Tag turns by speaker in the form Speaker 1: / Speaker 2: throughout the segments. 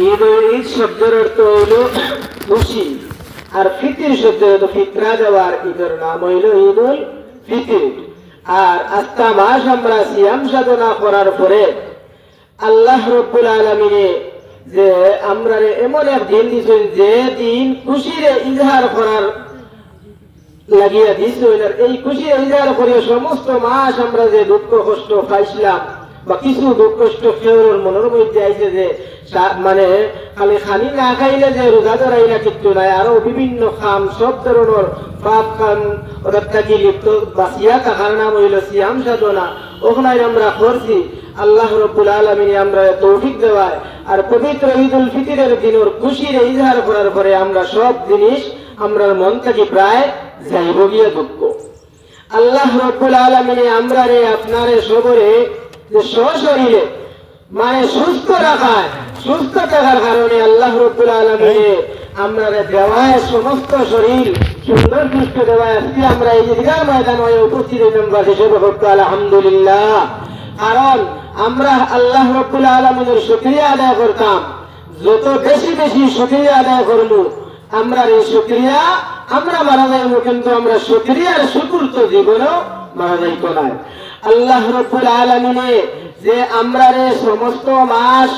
Speaker 1: ঈদ শব্দের অর্থ হইল খুশি, আর ফিতির শব্দের অর্থ ফিতরা দেওয়ার ঈদের নাম হইল ঈদুল ফিতির। আর আস্থা মাস আমরা সিয়াম সাধনা করার পরে আল্লাহ রাব্বুল আলামিনে যে আমরা এমন এক দিন দিয়েছেন যে দিন খুশিরে ইজহার করার লাগিয়া দিয়েছেন। এই খুশিরে ইজহার করিয়া সমস্ত মাস আমরা যে দুঃখ কষ্ট পাইছিলাম বা কিছু দুঃখ কষ্ট কেউর মনের মধ্যে আইছে যে মানে খালি খালি না খাইলে যে রোজা ধরাই না কিচ্ছু নাই, আরো বিভিন্ন কাম সব ধরনের পাপ কাম ওদের থাকি লিপ্ত বাঁচিয়া থাকার নাম হইল সিয়াম সাধনা। ওখানে আমরা করছি। আল্লাহ রাব্বুল আলামিন আমরা তৌফিক দেওয়ায় আর পবিত্র ঈদুল ফিতরের দিনের খুশির ইজহার করার পরে আমরা সব জিনিস আমরা মন থেকে প্রায় যাইব গিয়ে দুঃখ। আল্লাহ রাব্বুল আলামিন আমরা রে আপনারে সবরে যে সশরীরে মানে সুস্থ রাখায়, সুস্থ থাকার কারণে আল্লাহ রাব্বুল আলামিন আমরা দেওয়ায় সমস্ত শরীর সুন্দর সুস্থ দেওয়ায় আজকে আমরা এই ঈদগাহ ময়দানে উপস্থিত হইলাম। হিসেবে করতে আলহামদুলিল্লাহ। কারণ আমরা আল্লাহ রাব্বুল আলামিনের শুকরিয়া আদায় করতাম, যত বেশি বেশি শুকরিয়া আদায় করব আমরা এই শুকরিয়া আমরা মারা যাইব, কিন্তু আমরা শুকরিয়ার শুকর তো জীবনেও মারা যাইব না। আল্লাহ রাব্বুল আলামিনে যে আমরা সমস্ত মাস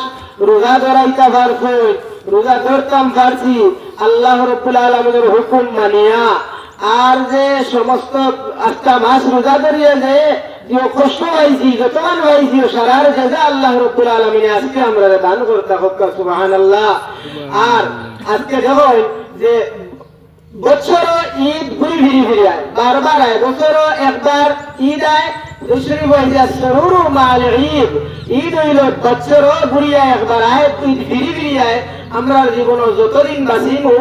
Speaker 1: রোজা ধরাইতে পারছি, রোজা ধরতাম পারছি আল্লাহ রাব্বুল আলামিনের হুকুম মানিয়া, আর যে সমস্ত আটটা মাস রোজা ধরিয়ে যে কষ্ট পাইছি যতমান পাইছি সারার জাযা আল্লাহ রাব্বুল আলামিন আজকে আমরা দান করতে হোক সুবহানাল্লাহ। আর আজকে দেখো যে বছর ঈদ ঘুরি ফিরি ফিরি আয়, বারবার আয়, বছর একবার ঈদ আয়, দুসরি বইয়া সরুরু মাল ঈদ। ঈদ হইল বছর ঘুরিয়া একবার আয়, ঈদ ফিরি ফিরি আয়। আমরা জীবন যতদিন বাঁচিমু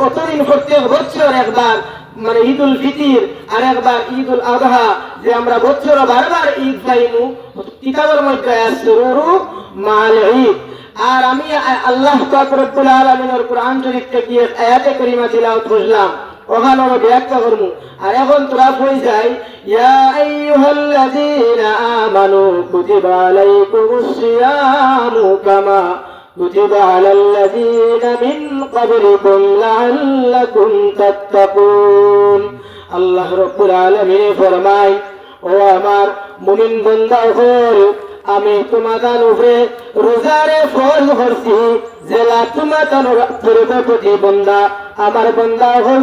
Speaker 1: অতদিন প্রত্যেক বছর একবার মানে ঈদুল ফিতির আর একবার ঈদুল আযহা যে আমরা বছর বারবার ঈদ পাইমু কিতাবের মধ্যে সরুরু মাল ঈদ। আর আমি আল্লাহ পাক রব্বুল আলামিনের কোরআন শরীফ থেকে আয়াতে কারিমা তিলাওয়াত করলাম, ওখানে ব্যাখ্যা করব। আর এখন তোরা কই যাই ইয়া আইয়ুহাল্লাযীনা আমানু কুতিবা আলাইকুমুস সিয়ামু কামা কুতিবা আলাল্লাযীনা মিন ক্বাবলিকুম লাআল্লাকুম তাত্তাকুন। আল্লাহ রাব্বুল আলামিন ফরমায়, ও আমার মুমিন বান্দাগণ, আমি তোমাদের উপরে রোজারে ফরজ করছি জেলা তোমাদের প্রতি বন্দা আমার বন্দা হল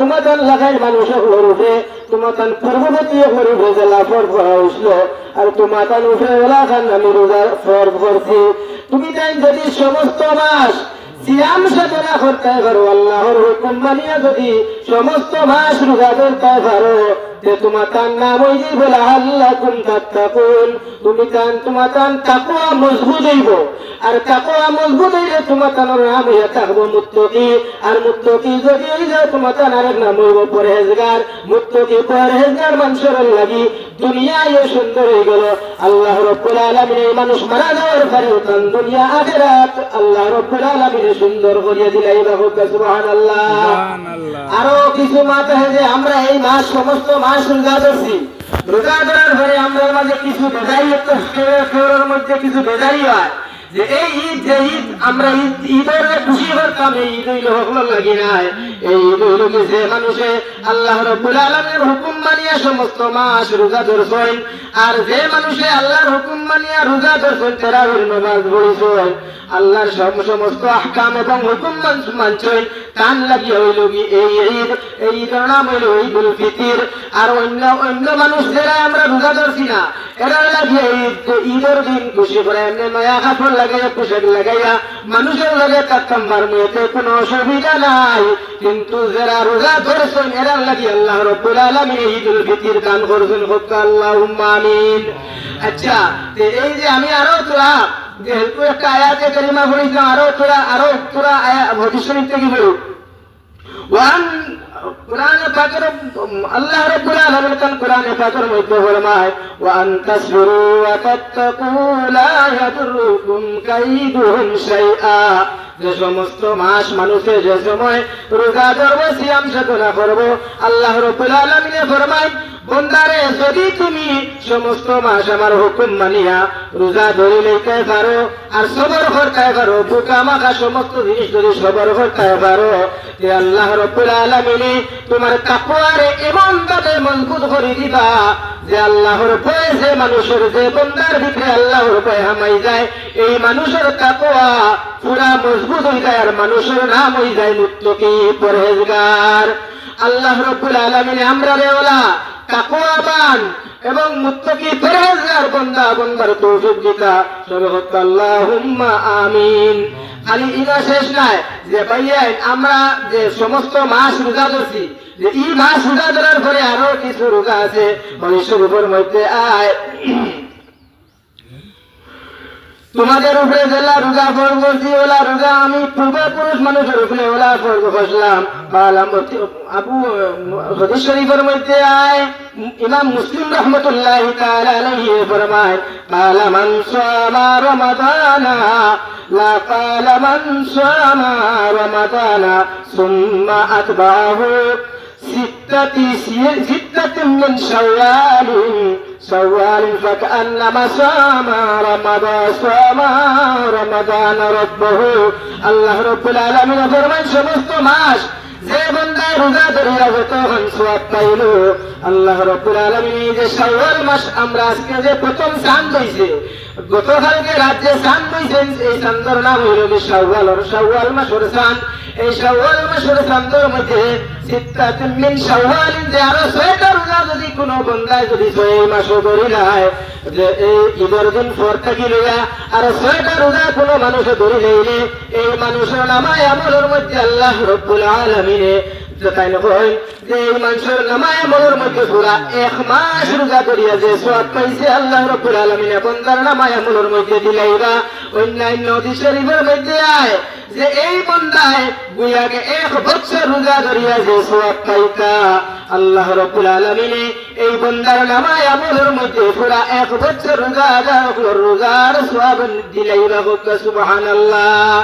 Speaker 1: তোমাদের লাগাই মানুষের উপরে তোমাদের পূর্ববর্তী উপরে জেলা ফরজ করা হয়েছিল। আর তোমাদের উপরে ওলা খান আমি রোজার ফরজ করছি। তুমি তাই যদি সমস্ত মাস সিয়াম সাধনা করতে পারো, আল্লাহর হুকুম মানিয়া যদি সমস্ত মাস রোজা ধরতে পারো, তোমার নাম ওই যে বলে আল্লাকুম তাত্তাকুন। তুমি তোমার তাকওয়া মজবুত হইব, আর তাকওয়া মজবুত হইলে তোমার নাম হইয়া থাকবো মুত্তাকি। আর মুত্তাকি যদি হয়ে যায় তোমার আরেক নাম হইব পরহেজগার। মুত্তাকি পরহেজগার মানুষের লাগি দুনিয়ায় সুন্দর হয়ে গেল। আল্লাহ রাব্বুল আলামিন এই মানুষ মারা যাওয়ার পরে দুনিয়া আখিরাত আল্লাহ রাব্বুল আলামিন সুন্দর করিয়া দিলাই বাবু সুবহানাল্লাহ। আরো কিছু মাস আছে যে আমরা এই মাস সমস্ত মাস রোজা ধরছি, রোজা ধরার পরে আমরা মাঝে কিছু বেজারি শহরের মধ্যে কিছু বেজারি হয় যে এই ঈদ যে ঈদ আমরা ঈদের খুশি করতাম, এই ঈদ হইল হকল লাগি নাই। এই ঈদ হইল যে মানুষে আল্লাহ রাব্বুল আলামিনের হুকুম মানিয়া সমস্ত মাস রোজা ধরছেন, আর যে মানুষে আল্লাহর হুকুম মানিয়া রোজা ধরছেন তারাবির নামাজ পড়ছেন, আল্লাহর সমস্ত আহকাম এবং হুকুম মানছেন, তান লাগিয়ে হইল এই ঈদ। এই ঈদের নাম হইল ঈদুল ফিতির। আর অন্য মানুষ যারা আমরা রোজা ধরছি না এরা লাগিয়ে ঈদের দিন খুশি করে এমনি নয়া কাপড় লাগাইয়া পোশাক লাগাইয়া মানুষের লাগে থাকতাম পারবো, এতে কোনো অসুবিধা নাই। কিন্তু যারা রোজা ধরেছেন এরা লাগিয়ে আল্লাহ রাব্বুল আলামিন ঈদুল ফিতির দান করছেন, হোক আল্লাহুম্মা আমিন। আচ্ছা, এই যে আমি আরো তোরা যেহেতু একটা আয়াতে কারিমা পড়েছিলাম, আরো তোরা হাদিস শরীফ থেকে বলো কোরআন পাকের আল্লাহ রাব্বুল আলামিন কোরআন পাকের মধ্যে ফরমায় ওয়া আন তাসবিরু ওয়া তাত্তাকু লা ইয়াদুরুকুম কাইদুহুম শাইআ। যে সমস্ত মাস মানুষের যে সময় রোজা ধরবো সিয়াম সাধনা করবো আল্লাহ রাব্বুল আলামিন ফরমায় বন্দারে যদি তুমি সমস্ত মাস আমার হুকুম মানিয়া রোজা ধরে লইতে পারো আর সবর করতে পারো, বুকা মাখা সমস্ত জিনিস যদি সবর করতে পারো, যে আল্লাহ রাব্বুল আলামিন তোমার তাকওয়ারে এমন ভাবে মজবুত করে দিবা যে আল্লাহর ভয় যে মানুষের, যে বন্দার ভিতরে আল্লাহর ভয় হামাই যায়, এই মানুষের তাকওয়া পুরা মজবুত হয়ে যায় আর মানুষের নাম হয়ে যায় মুত্তাকি পরহেজগার। আল্লাহ রাব্বুল আলামিন আমরা রেওলা তাকওয়াবান এবং মুত্তাকি পরহেজগার বান্দা বান্দার তৌফিক দিতা সবে হক আল্লাহুম্মা আমিন। খালি ইনা শেষ নাই যে ভাইয়া আমরা যে সমস্ত মাস রোজা ধরছি, যে এই মাস রোজা ধরার পরে আরো কিছু রোজা আছে মানুষের উপর মধ্যে আয় তোমাদের উপরে যেলা রোজা ফরজ করছি ওলা রোজা আমি পূর্বপুরুষ মানুষের উপরে ওলা ফরজ করলাম। আবু হাদিস শরীফের মধ্যে আয় ইমাম মুসলিম রাহমাতুল্লাহি তাআলা আলাইহি ফরমায় ক্বালা মান সামা রমাদানা লা ক্বালা মান সামা রমাদানা সুম্মা আতবাহু ستة من شوال فكأنما صام رمضان ربه। আল্লাহ রাব্বুল আলামিন ফরমান সমস্ত মাস যে বান্দা রোজা ধরিয়া যতক্ষণ সওয়াব পাইল, আল্লাহ রাব্বুল আলামিন যে শাওয়াল মাস আমরা আজকে যে প্রথম চাঁদ হইছে, গতকালকে রাতে চাঁদ হইছে, এই চাঁদের নাম হইল শাওয়াল। শাওয়াল মাসের চাঁদ, এই শাওয়াল মাসের চাঁদের মধ্যে সিত্তাতুম মিন শাওয়াল, যে আরো 6টা রোজা যদি কোনো বান্দায় যদি 6 মাসও ধরি নাই, যে এই ঈদের দিন পর থাকি লইয়া আরো 6টা রোজা কোনো মানুষে ধরি লইলে এই মানুষের নামায় আমলের মধ্যে আল্লাহ রাব্বুল আলামিনে তাই নয় যে এই মানুষের নামায় আমলের মধ্যে পুরা 1 মাস রোজা ধরিয়া যে সওয়াব পাইছে আল্লাহ রাব্বুল আলামিনে বান্দার নামায় আমলের মধ্যে দিলাইবা। অন্যান্য হাদিস শরীফের মধ্যে আয় যে এই বান্দায় গুয়াকে 1 বছর রোজা ধরিয়া যে সওয়াব পাইতা আল্লাহ রাব্বুল আলামিন এই বান্দার নামায় আমলের মধ্যে পুরা 1 বছর রোজার সওয়াব দিলাইবা। সুবহানাল্লাহ।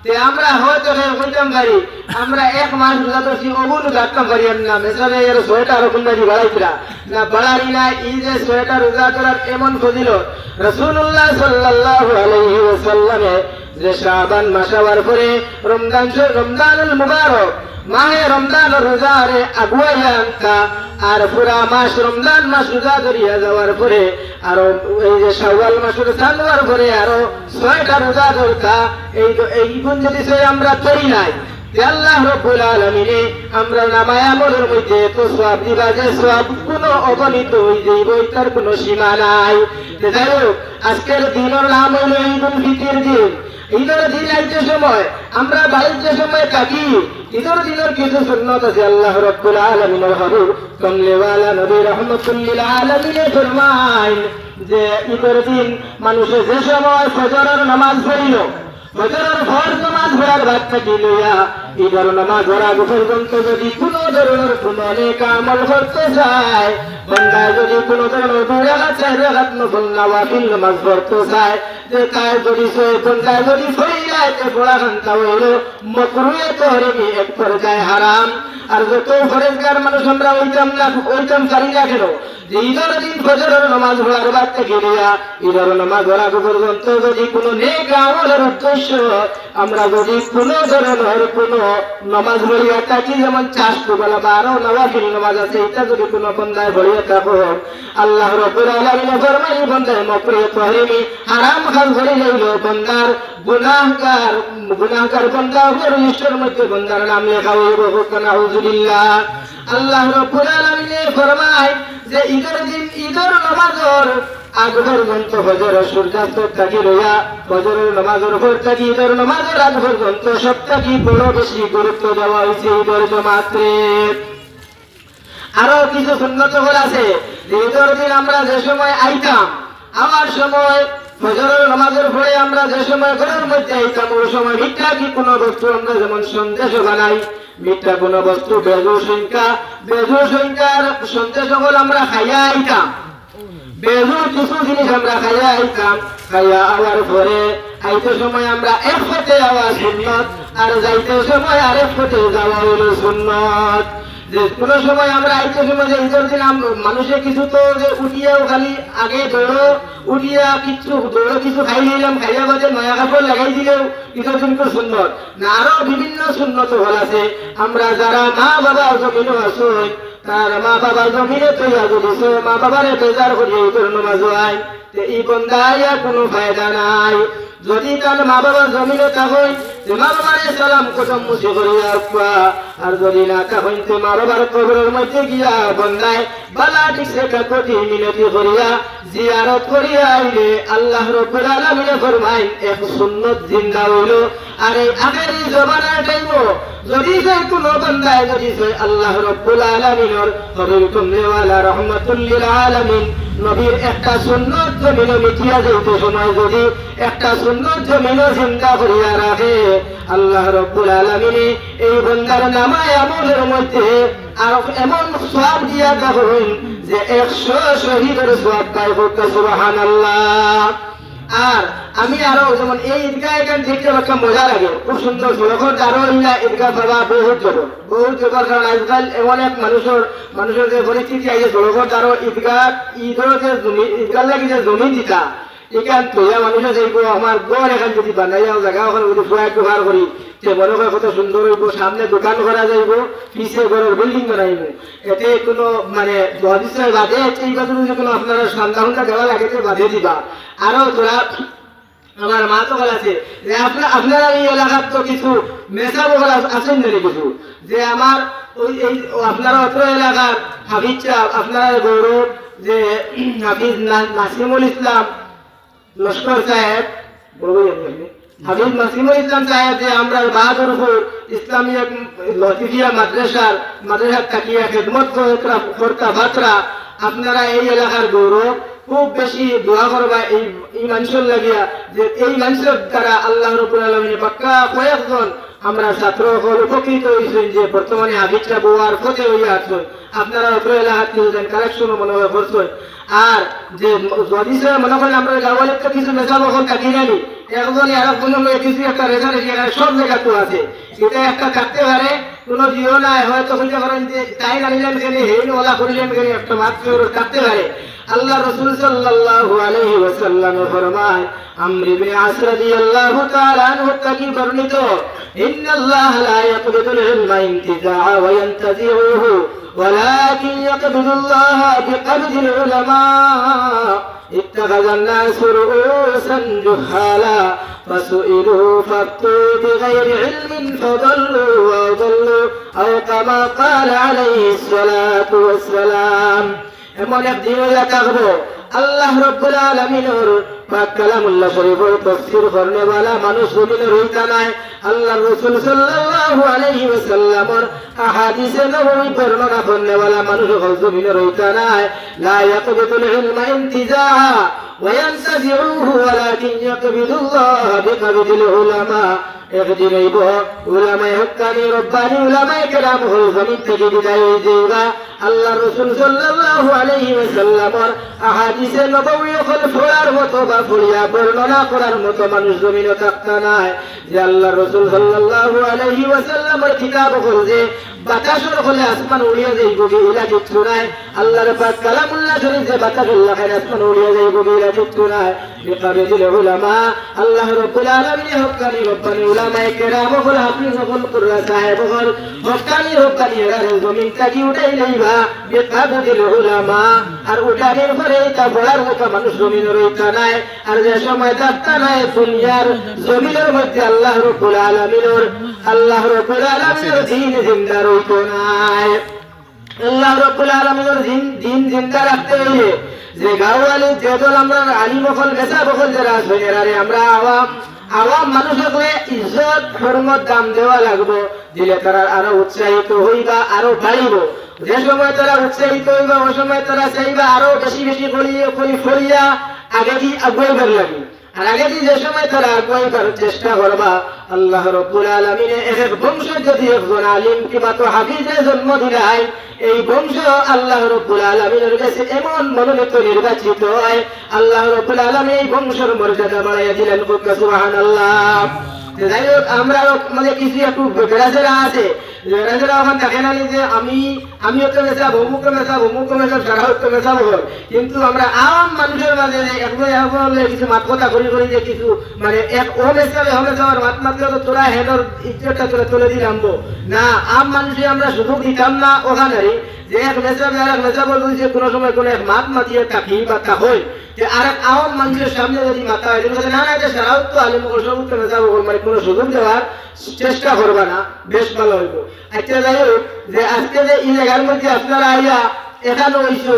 Speaker 1: তে আমরা হয়তো কইতাম পারি আমরা 1 মাস রোজা ধরছি ওগুন রাখতাম পারি না, মেসালে এর 6টা রকম দাঁড়ি বাড়াইছিলা না বাড়ারি না। এই যে 6টা রোজা ধরার এমন ফজিলত রাসূলুল্লাহ সাল্লাল্লাহু আলাইহি ওয়াসাল্লামে যে শাবান মাস হওয়ার পরে রমজানুল মুবারক মাহে রমজান রোজারে আগুয়াইয়া আনতা আর পুরা মাস রমজান মাস রোজা ধরিয়া যাওয়ার পরে আরো এই যে শাওয়াল মাসের চাঁদ হওয়ার পরে আরো 6টা রোজা ধরতা। এই গুণ যদি আমরা ধরি নাই, আল্লাহ রাব্বুল আলামিন আমরা নামায় আমলের মধ্যে তো সওয়াব দিবা যে সওয়াব কোনো অগণিত হয়ে যাইব, তার কোনো সীমা নাই। যাই হোক, আজকের দিনের নাম হইল ঈদুল ফিতর দিন। ঈদের দিন আইতে সময় আমরা বাড়িতে সময় থাকি, ঈদের দিনের কিছু সুন্নত আছে। আল্লাহ রাব্বুল আলামিনের হাবিব কমলেওয়ালা নবী রাহমাতুল লিল আলামিন ফরমায় যে ঈদের দিন মানুষে যে সময় ফজরের নামাজ পড়িল, ফজরের ফরজ নামাজ পড়ার বাদ থেকে লইয়া ঈদের নামাজ পড়া পর্যন্ত যদি কোনো ধরনের কোনো নেক আমল করতে চায়, বান্দা যদি কোনো ধরনের 2 রাকাত 4 রাকাত নফল নওয়াফিল নামাজ পড়তে চায়, যে তার যদি বান্দা যদি ফরি যায় তে পড়া খান্তা হইল মাকরুহে তাহরিমি, এক পর্যায়ে হারাম। আর যত ফরজগার মানুষ আমরা ওইটাম পারি না কেন, যে ঈদের দিন ফজরের নামাজ পড়ার বাদ থেকে লইয়া ঈদের নামাজ পড়া পর্যন্ত যদি কোনো নেক আমলের উদ্দেশ্য আমরা যদি কোনো ধরনের কোনো নামাজ পড়িয়া থাকি, যেমন 4 বেলা 12 নওয়াফিল নামাজ আছে, এটা যদি কোনো বান্দায় পড়িয়া থাকো, আল্লাহ রাব্বুল আলামিন ফরমায় বান্দার মাকরুহে তাহরিমি হারাম কাজ করে লইল, বান্দার গুনাহগার বান্দা পরিষ্কার মধ্যে বান্দার নাম লেখা হইব। নাউযুবিল্লাহ। আল্লাহ রাব্বুল আলামিন ফরমায় যে ঈদের দিন ঈদের নামাজের আগ পর্যন্ত ফজরের সূর্যাস্ত থাকি লইয়া ফজরের নামাজের পর থাকি ঈদের নামাজের আগ পর্যন্ত সব থাকি বড় বেশি গুরুত্ব দেওয়া হয়েছে ঈদের জামাতে। আরো কিছু সুন্নত আছে। ঈদের দিন আমরা যে সময় আইতাম, আমার সময় ফজরের নামাজের পরে আমরা যে সময় ঘরের মধ্যে আইতাম, ওই সময় মিথ্যা কি কোনো বস্তু আমরা যেমন সন্দেশ বানাই, মিথ্যা কোনো বস্তু বেজুর সংখ্যার সন্দেশ আমরা খাইয়া আইতাম, বেজুর কিছু জিনিস আমরা খাইয়া আইতাম। খাইয়া আওয়ার পরে আইতে সময় আমরা 1 পথে যাওয়া সুন্নত, আর যাইতে সময় আরেক পথে যাওয়া হইল সুন্নত। যে কোনো সময় আমরা আইতে সময় যে ঈদের দিন মানুষে কিছু তো যে উঠিয়াও খালি আগে দৌড়ো উঠিয়া কিছু দৌড়ো কিছু খাই নিলাম, খাইয়া বাজে নয়া কাপড় লাগাই দিলেও ঈদের দিন খুব সুন্দর না। আরো বিভিন্ন সুন্নত হল আছে। আমরা যারা মা বাবা জমিনও আছো তার মা বাবার জমিনে তৈয়া করিছে, মা বাবারে বেজার করিয়ে ঈদের নামাজ হয়, এই বন্দাইয়া কোনো ফায়দা নাই। যদি তার মা বাবার জমিনে থাকেন মা বাবারে সালাম কদম মুছে করিয়া রাখবা, আর যদি না থাকেন তো মা বাবার কবরের মধ্যে গিয়া বন্দায় বালা ঠিকসে কাকতি মিনতি করিয়া জিয়ারত করিয়া আইলে আল্লাহ রাব্বুল আলামিন ফরমায় এক সুন্নত জিন্দা হইলো। আর এই আখেরি জমানার টাইম যদি সে কোনো বান্দায় যদি সে আল্লাহ রাব্বুল আলামিনের হবিব কমলেওয়ালা রহমাতুল লিল আলামিন নবীর একটা সুন্নত জমিন মিটিয়া যাইতে সময় যদি একটা সুন্নত জমিন জিন্দা করিয়া রাখে আল্লাহ রাব্বুল আলামিন এই বান্দার নামায় আমলের মধ্যে আর এমন সওয়াব দিয়া দেবেন যে 100 শহীদের সওয়াব পায়। সুবহানাল্লাহ। আর আমি আরো যেমন এই ঈদগাহ এখান থেকে একটা মজা লাগে, খুব সুন্দর সড়কর আরো ঈদগাহ বাবা বহুত জবর কারণ আজকাল এমন এক মানুষের যে পরিস্থিতি আছে সড়কর আরো ঈদগাহ ঈদের যে ঈদগাহ লাগি যে জমি দিতা এখান তৈয়া মানুষের যাইব আমার গড় এখান যদি বানাইয়া জায়গা ওখানে যদি ফুয়া ব্যবহার করি যে মনে হয় কত সুন্দর হইব, সামনে দোকান করা যাইব, পিছিয়ে ঘরের বিল্ডিং বানাইব, এতে কোনো মানে বদিসের বাদে এই কথা যদি কোনো আপনারা সন্ধ্যা দেওয়া লাগে বাদে দিবা। আরো তোরা আমার মা তো আছে যে আপনারা এই এলাকার তো কিছু মেসা বগল আছেন না কিছু যে আমার ওই এই আপনারা অত্র এলাকার হাফিজ সাহেব আপনারা গৌরব যে হাফিজ নাসিমুল ইসলাম লস্কর সাহেব হাফিজ নাসিমুল ইসলাম সাহেব যে আমরা বাহাদুরপুর ইসলামী লতিফিয়া মাদ্রাসার তাকিয়া খেদমত কর্তা ভাতরা আপনারা এই এলাকার গৌরব খুব বেশি দোয়া করবা এই মানুষের লাগিয়া যে এই মানুষের দ্বারা আল্লাহ রাব্বুল আলামিন পাক্কা কয়েকজন আমরা ছাত্র হল উপকৃত হয়েছেন যে বর্তমানে হাফিজরা বউয়ার ফতে হইয়া আছেন। আপনারা অত্র এলাকার কিছু কালেকশন মনে হয় করছেন। আর যে যদি মনে করেন আমরা গাওয়ালের তো কিছু মেশা বহল থাকি জানি একজনই আর একজনের কিছু একটা রেজাল্ট সব জায়গা তো আছে, এটা একটা থাকতে পারে কোনো জিও নাই হয়তো হইতে পারেন যে তাই আনিলেন কেন হেন ওলা করিলেন কেন একটা মাত্র থাকতে পারে। আল্লাহ রাসূল সাল্লাল্লাহু আলাইহি ওয়াসাল্লাম ফরমায় আমর ইবনে আস রাদিয়াল্লাহু তাআলা আনহু থেকে বর্ণিত ইন্নাল্লাহা লা ইয়াকবিদুল ইলমা ইনতিজাআ ওয়া ইয়ানতাজিউহু ওয়ালাকিন ইয়াকবিদুল্লাহা বিকবদিল উলামা اتخذ الناس رؤوسا جهالا فسئلوا فافتوا بغير علم فضلوا وضلوا أو كما قال عليه الصلاة والسلام। এমন একদিন থাকবো আল্লাহ রাব্বুল আলামিনের পাক কালামুল্লাহ শরীফের তাফসীর করনে वाला মানুষ জমিনে রইতা নাই। আল্লাহ রাসূল সাল্লাল্লাহু আলাইহি ওয়াসাল্লামের আহাদিসে নববী বর্ণনা করনে वाला মানুষ জমিনে রইতা নাই। লা ইয়াকবিদুল ইলমা ইনতিজাআ ওয়া ইয়ানতাজিউহু ওয়ালাকিন ইয়াকবিদুল্লাহ বিকবদিল উলামা। একদিন হইব উলামায়ে হক্কানি রব্বানি উলামায়ে কেরাম হল জমিন থেকে বিদায় হয়ে যাইবা। আল্লাহ রাসূল সাল্লাল্লাহু আলাইহি ওয়াসাল্লামের আহাদিসে নববী হল ফোড়ার মতো বা ফড়িয়া বর্ণনা করার মতো মানুষ জমিনে থাকতা নাই। যে আল্লাহ রাসূল সাল্লাল্লাহু আলাইহি ওয়াসাল্লামের কিতাব হল যে বাতাসের হলে আসমান উড়িয়ে যাইব এলা কিছু নাই। আল্লাহর পাক কালামুল্লাহ শরীফ যে বাতাস লাগায় আসমান উড়িয়ে যাইব এলা কিছু নাই। বিকাবিল উলামা আল্লাহ রাব্বুল আলামিন হক্কানি রব্বানি উলামায়ে কেরাম হল হাফিজ হল কুররা সাহেব হল হক্কানি রব্বানি এরা জমিন থেকে উঠাই লইবা বিকাবিল উলামা। আর উঠানের পরে তা বলার মতো মানুষ জমিনে রইতা নাই। আর যে সময় থাকতা নাই দুনিয়ার জমিনের মধ্যে আল্লাহ রাব্বুল আলামিনের দিন জিন্দা রইতো নাই। আল্লাহ রাব্বুল আলামিনের দিন জিন্দা রাখতে হইলে যে গাওয়ালি যে দল আমরা আলিম বকল মেসা বকল যারা আছেন এরারে আমরা আওয়াম মানুষকে ইজ্জত হরমত দাম দেওয়া লাগবো, দিলে তারা আরো উৎসাহিত হইবা আরো বাড়িব। যে সময় তারা উৎসাহিত হইবা ওই সময় তারা চাইবা আরো বেশি বেশি ফড়িয়া আগে কি আগুয়াইবার লাগে। আর আগে যে সময় তারা আগুয়াইবার চেষ্টা করবা আল্লাহ রাব্বুল আলামিন এক বংশ যদি একজন আলিম কিংবা তো হাফিজের জন্ম দিলাই এই বংশ আল্লাহ রাব্বুল আলামিনের কাছে এমন মনোনীত নির্বাচিত হয় আল্লাহ রাব্বুল আলামিন এই বংশের মর্যাদা বাড়াইয়া দিলেন। সুবহানাল্লাহ। যাই হোক আমরা মানে কিছু একটু বেড়াচেরা আছে যারা ওখান দেখে না যে আমি তো মেসাব অমুকে মেসাব সারা হত্যা মেসাব হল, কিন্তু আমরা আম মানুষের মাঝে একবারে কিছু মাত কথা করি যে কিছু মানে এক ও মেসাবে হবে যাওয়ার মাত মাত্র তো তোরা হেডর ইজ্জতটা তোরা তুলে দিলাম না, আম মানুষে আমরা সুযোগ দিতাম না ওখানেরই যে এক মেসাবে আর এক মেসাব বলছে কোনো সময় কোনো এক মাত মাতিয়ে থাকি বা তা হয় যে আর এক আওয়াম মানুষের সামনে যদি মাথা হয় না না এটা সারাও তো আলিম সবুজ মেসাব মানে কোনো সুযোগ দেওয়ার চেষ্টা করবা না, বেশ ভালো হইব। আচ্ছা যাই হোক, যে আজকে যে এই জায়গার মধ্যে আপনারা আইয়া এখানে হইছে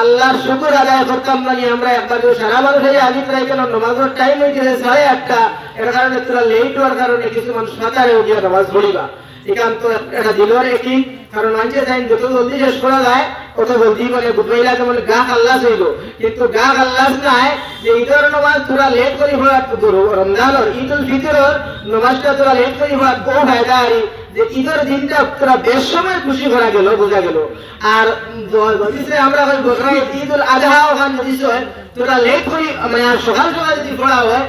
Speaker 1: আল্লাহর শুকর আদায় করতাম মানে আমরা একবার সারা মানুষ আগে প্রায় কেন নামাজের টাইম হয়েছে 8:30, এর কারণে তোরা লেট হওয়ার কারণে কিছু মানুষ সাঁতারে উঠিয়া নামাজ পড়িবা এখান তো একটা দিনের একই কারণ মানুষের টাইম যত জলদি শেষ করা যায় কত জলদি মানে বুধবাইলা যেমন গা খাল্লাস হইল, কিন্তু গা খাল্লাস নাই যে ঈদের নামাজ তোরা লেট করি হওয়ার রমজানের ঈদ উল ফিতরের নামাজটা তোরা লেট করি হওয়ার বহু ফায়দা আরি যে ঈদের দিনটা তোরা বেশ সময় খুশি করা গেল বোঝা গেল। আর আমরা ঈদ উল আজহা ওখানে যদি তোরা লেট করি মানে সকাল সকাল যদি পড়া হয়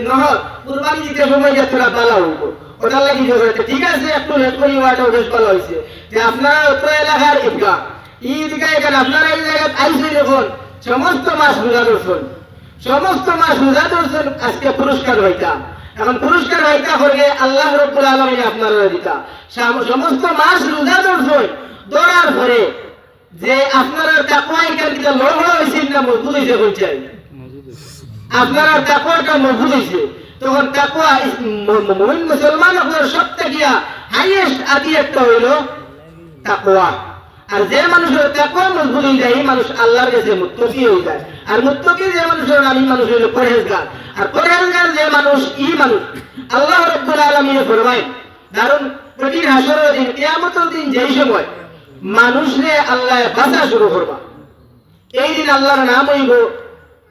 Speaker 1: নহর কুরবানি দিতে সময় যে তোরা পালা হইব ওটার লাগি ঠিক আছে, একটু লেট করি হওয়াটাও বেশ ভালো হয়েছে যে আপনারা উত্তর এলাকার ঈদগাহ এখানে আপনারা এই জায়গায় আইসে দেখুন সমস্ত মাস রোজা ধরছেন, সমস্ত মাস রোজা ধরছেন আজকে পুরস্কার হইতা, এখন পুরস্কার হইতা করবে আল্লাহ রাব্বুল আলামিন আপনারা দিতা সমস্ত মাস রোজা ধরছেন ধরার পরে যে আপনারা তাকওয়া এখানে লড়বড় হয়েছে না মজবুত হয়েছে বলছে আপনারা তাকওয়াটা মজবুত হয়েছে, তখন তাকওয়া মুমিন মুসলমান আপনার সবথেকে হাইয়েস্ট আদি একটা হইল তাকওয়া। আর যে মানুষের তাকওয়া মজবুত হয়ে যায় মানুষ আল্লাহর কাছে মুত্তাকি হয়ে যায়, আর মুত্তাকি যে মানুষের নামই মানুষ হইল পরহেজগার, আর পরহেজগার যে মানুষ মানুষ আল্লাহ রাব্বুল আলামিন ফরমায় দারুন কঠিন হাসরের দিন কিয়ামতের দিন যেই সময় মানুষে আল্লাহ বাঁচা শুরু করবা এই দিন আল্লাহর নাম হইব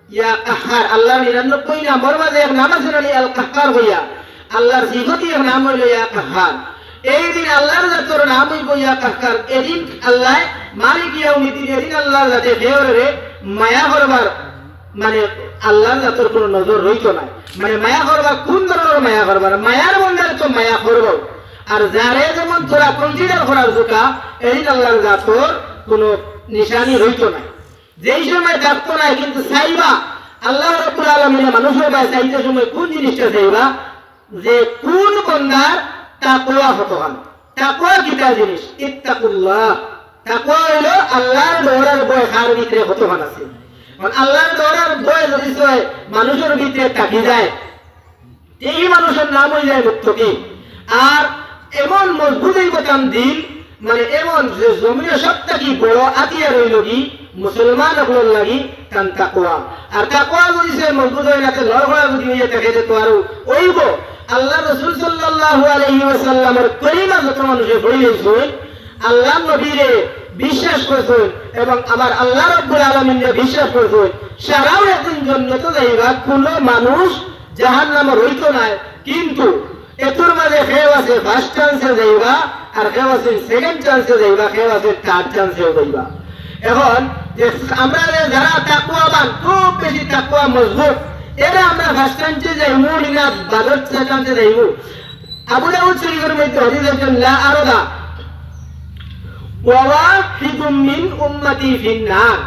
Speaker 1: ইয়া কাহ্হার, আল্লাহর 99 নামের মাঝে এক নাম আছে আল কাহ্হার হইয়া আল্লাহর সিফতি এক নাম হইল ইয়া কাহ্হার। এই দিন আল্লাহর জাতের নাম হইব ইয়া কাহ্হার, এদিন আল্লাহ মালিক ইয়াউমিদ্দিন, এদিন আল্লাহর জাতে দেওরে মায়া করবার মানে আল্লাহর জাতের কোনো নজর রইতো না, মানে মায়া করবার কোন ধরনের মায়া করবার মায়ার বন্ধারে তো মায়া করব, আর যারে যেমন তোরা কনসিডার করার জোকা এদিন আল্লাহর জাতের কোনো নিশানি রইতো না, যেই সময় থাকতো না কিন্তু চাইবা আল্লাহ রাব্বুল আলামিন মানুষের ভাই চাইতে সময় কোন জিনিসটা চাইবা যে কোন বন্দার তাকওয়া হতে হয়। তাকওয়া কিটা জিনিস? ইত্তাকুল্লাহ। তাকওয়া হলো আল্লাহর ডরার ভয় কার ভিতরে হতে হয় আছে, মানে আল্লাহর ডরার ভয় যদি মানুষের ভিতরে থাকি যায় এই মানুষের নাম হয়ে যায় মুত্তাকি। আর এমন মজবুত হইব তার দিল মানে এমন যে জমিনে সবথেকে বড় আতিয়া রইল কি মুসলমান হল লাগি কান তাকওয়া। আর তাকওয়া যদি সে মজবুত হয়ে নাতে লড়ঘড়া যদি হইয়া থাকে তো আরো ওইব আল্লাহ রাসূল সাল্লাল্লাহু আলাইহি ওয়াসাল্লামের কলিমা যত মানুষে পড়িয়েছেন আল্লাহ নবীরে বিশ্বাস করছেন এবং আমার আল্লাহ রাব্বুল আলামিনকে বিশ্বাস করছেন সারাও একদিন জান্নাতে যাইবা, কোন মানুষ জাহান্নামে রইতো না, কিন্তু এতর মাঝে কেউ আছে ফার্স্ট চান্সে যাইবা আর কেউ আছে সেকেন্ড চান্সে যাইবা, কেউ আছে থার্ড চান্সেও যাইবা। এখন যে আমরা যারা তাকওয়াবান খুব বেশি তাকওয়া মজবুত এরা আমরা ফার্স্ট চান্সে যাইবো না বাদর চান্সে যাইবো। আবু দাউদ শরীফের মধ্যে হাদিস আছে লা আরদা ওয়া ওয়াহিদুম মিন উম্মতি ফিন্নার,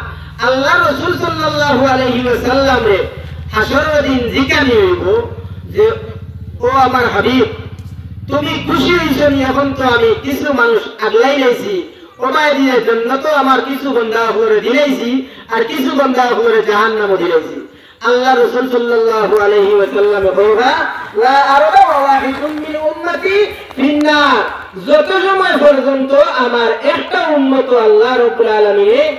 Speaker 1: আল্লাহ রাসূল সাল্লাল্লাহু আলাইহি ওয়াসাল্লাম রে হাসরের দিন জিজ্ঞাসা হইব যে ও আমার হাবিব তুমি খুশি হইছো নি? এখন তো আমি কিছু মানুষ আগলাই লাইছি ওমায় দিয়ে জান্নাত আমার কিছু বান্দা করে দিলাইছি আর কিছু বান্দা করে জাহান্নামে দিলাইছি। আল্লাহ রাসূল সাল্লাল্লাহু আলাইহি ওয়াসাল্লাম কইবা লা আরদা ওয়াহিদুম মিন উম্মতি ফিন্নার, যত সময় পর্যন্ত আমার একটা উম্মত আল্লাহ রাব্বুল আলামিন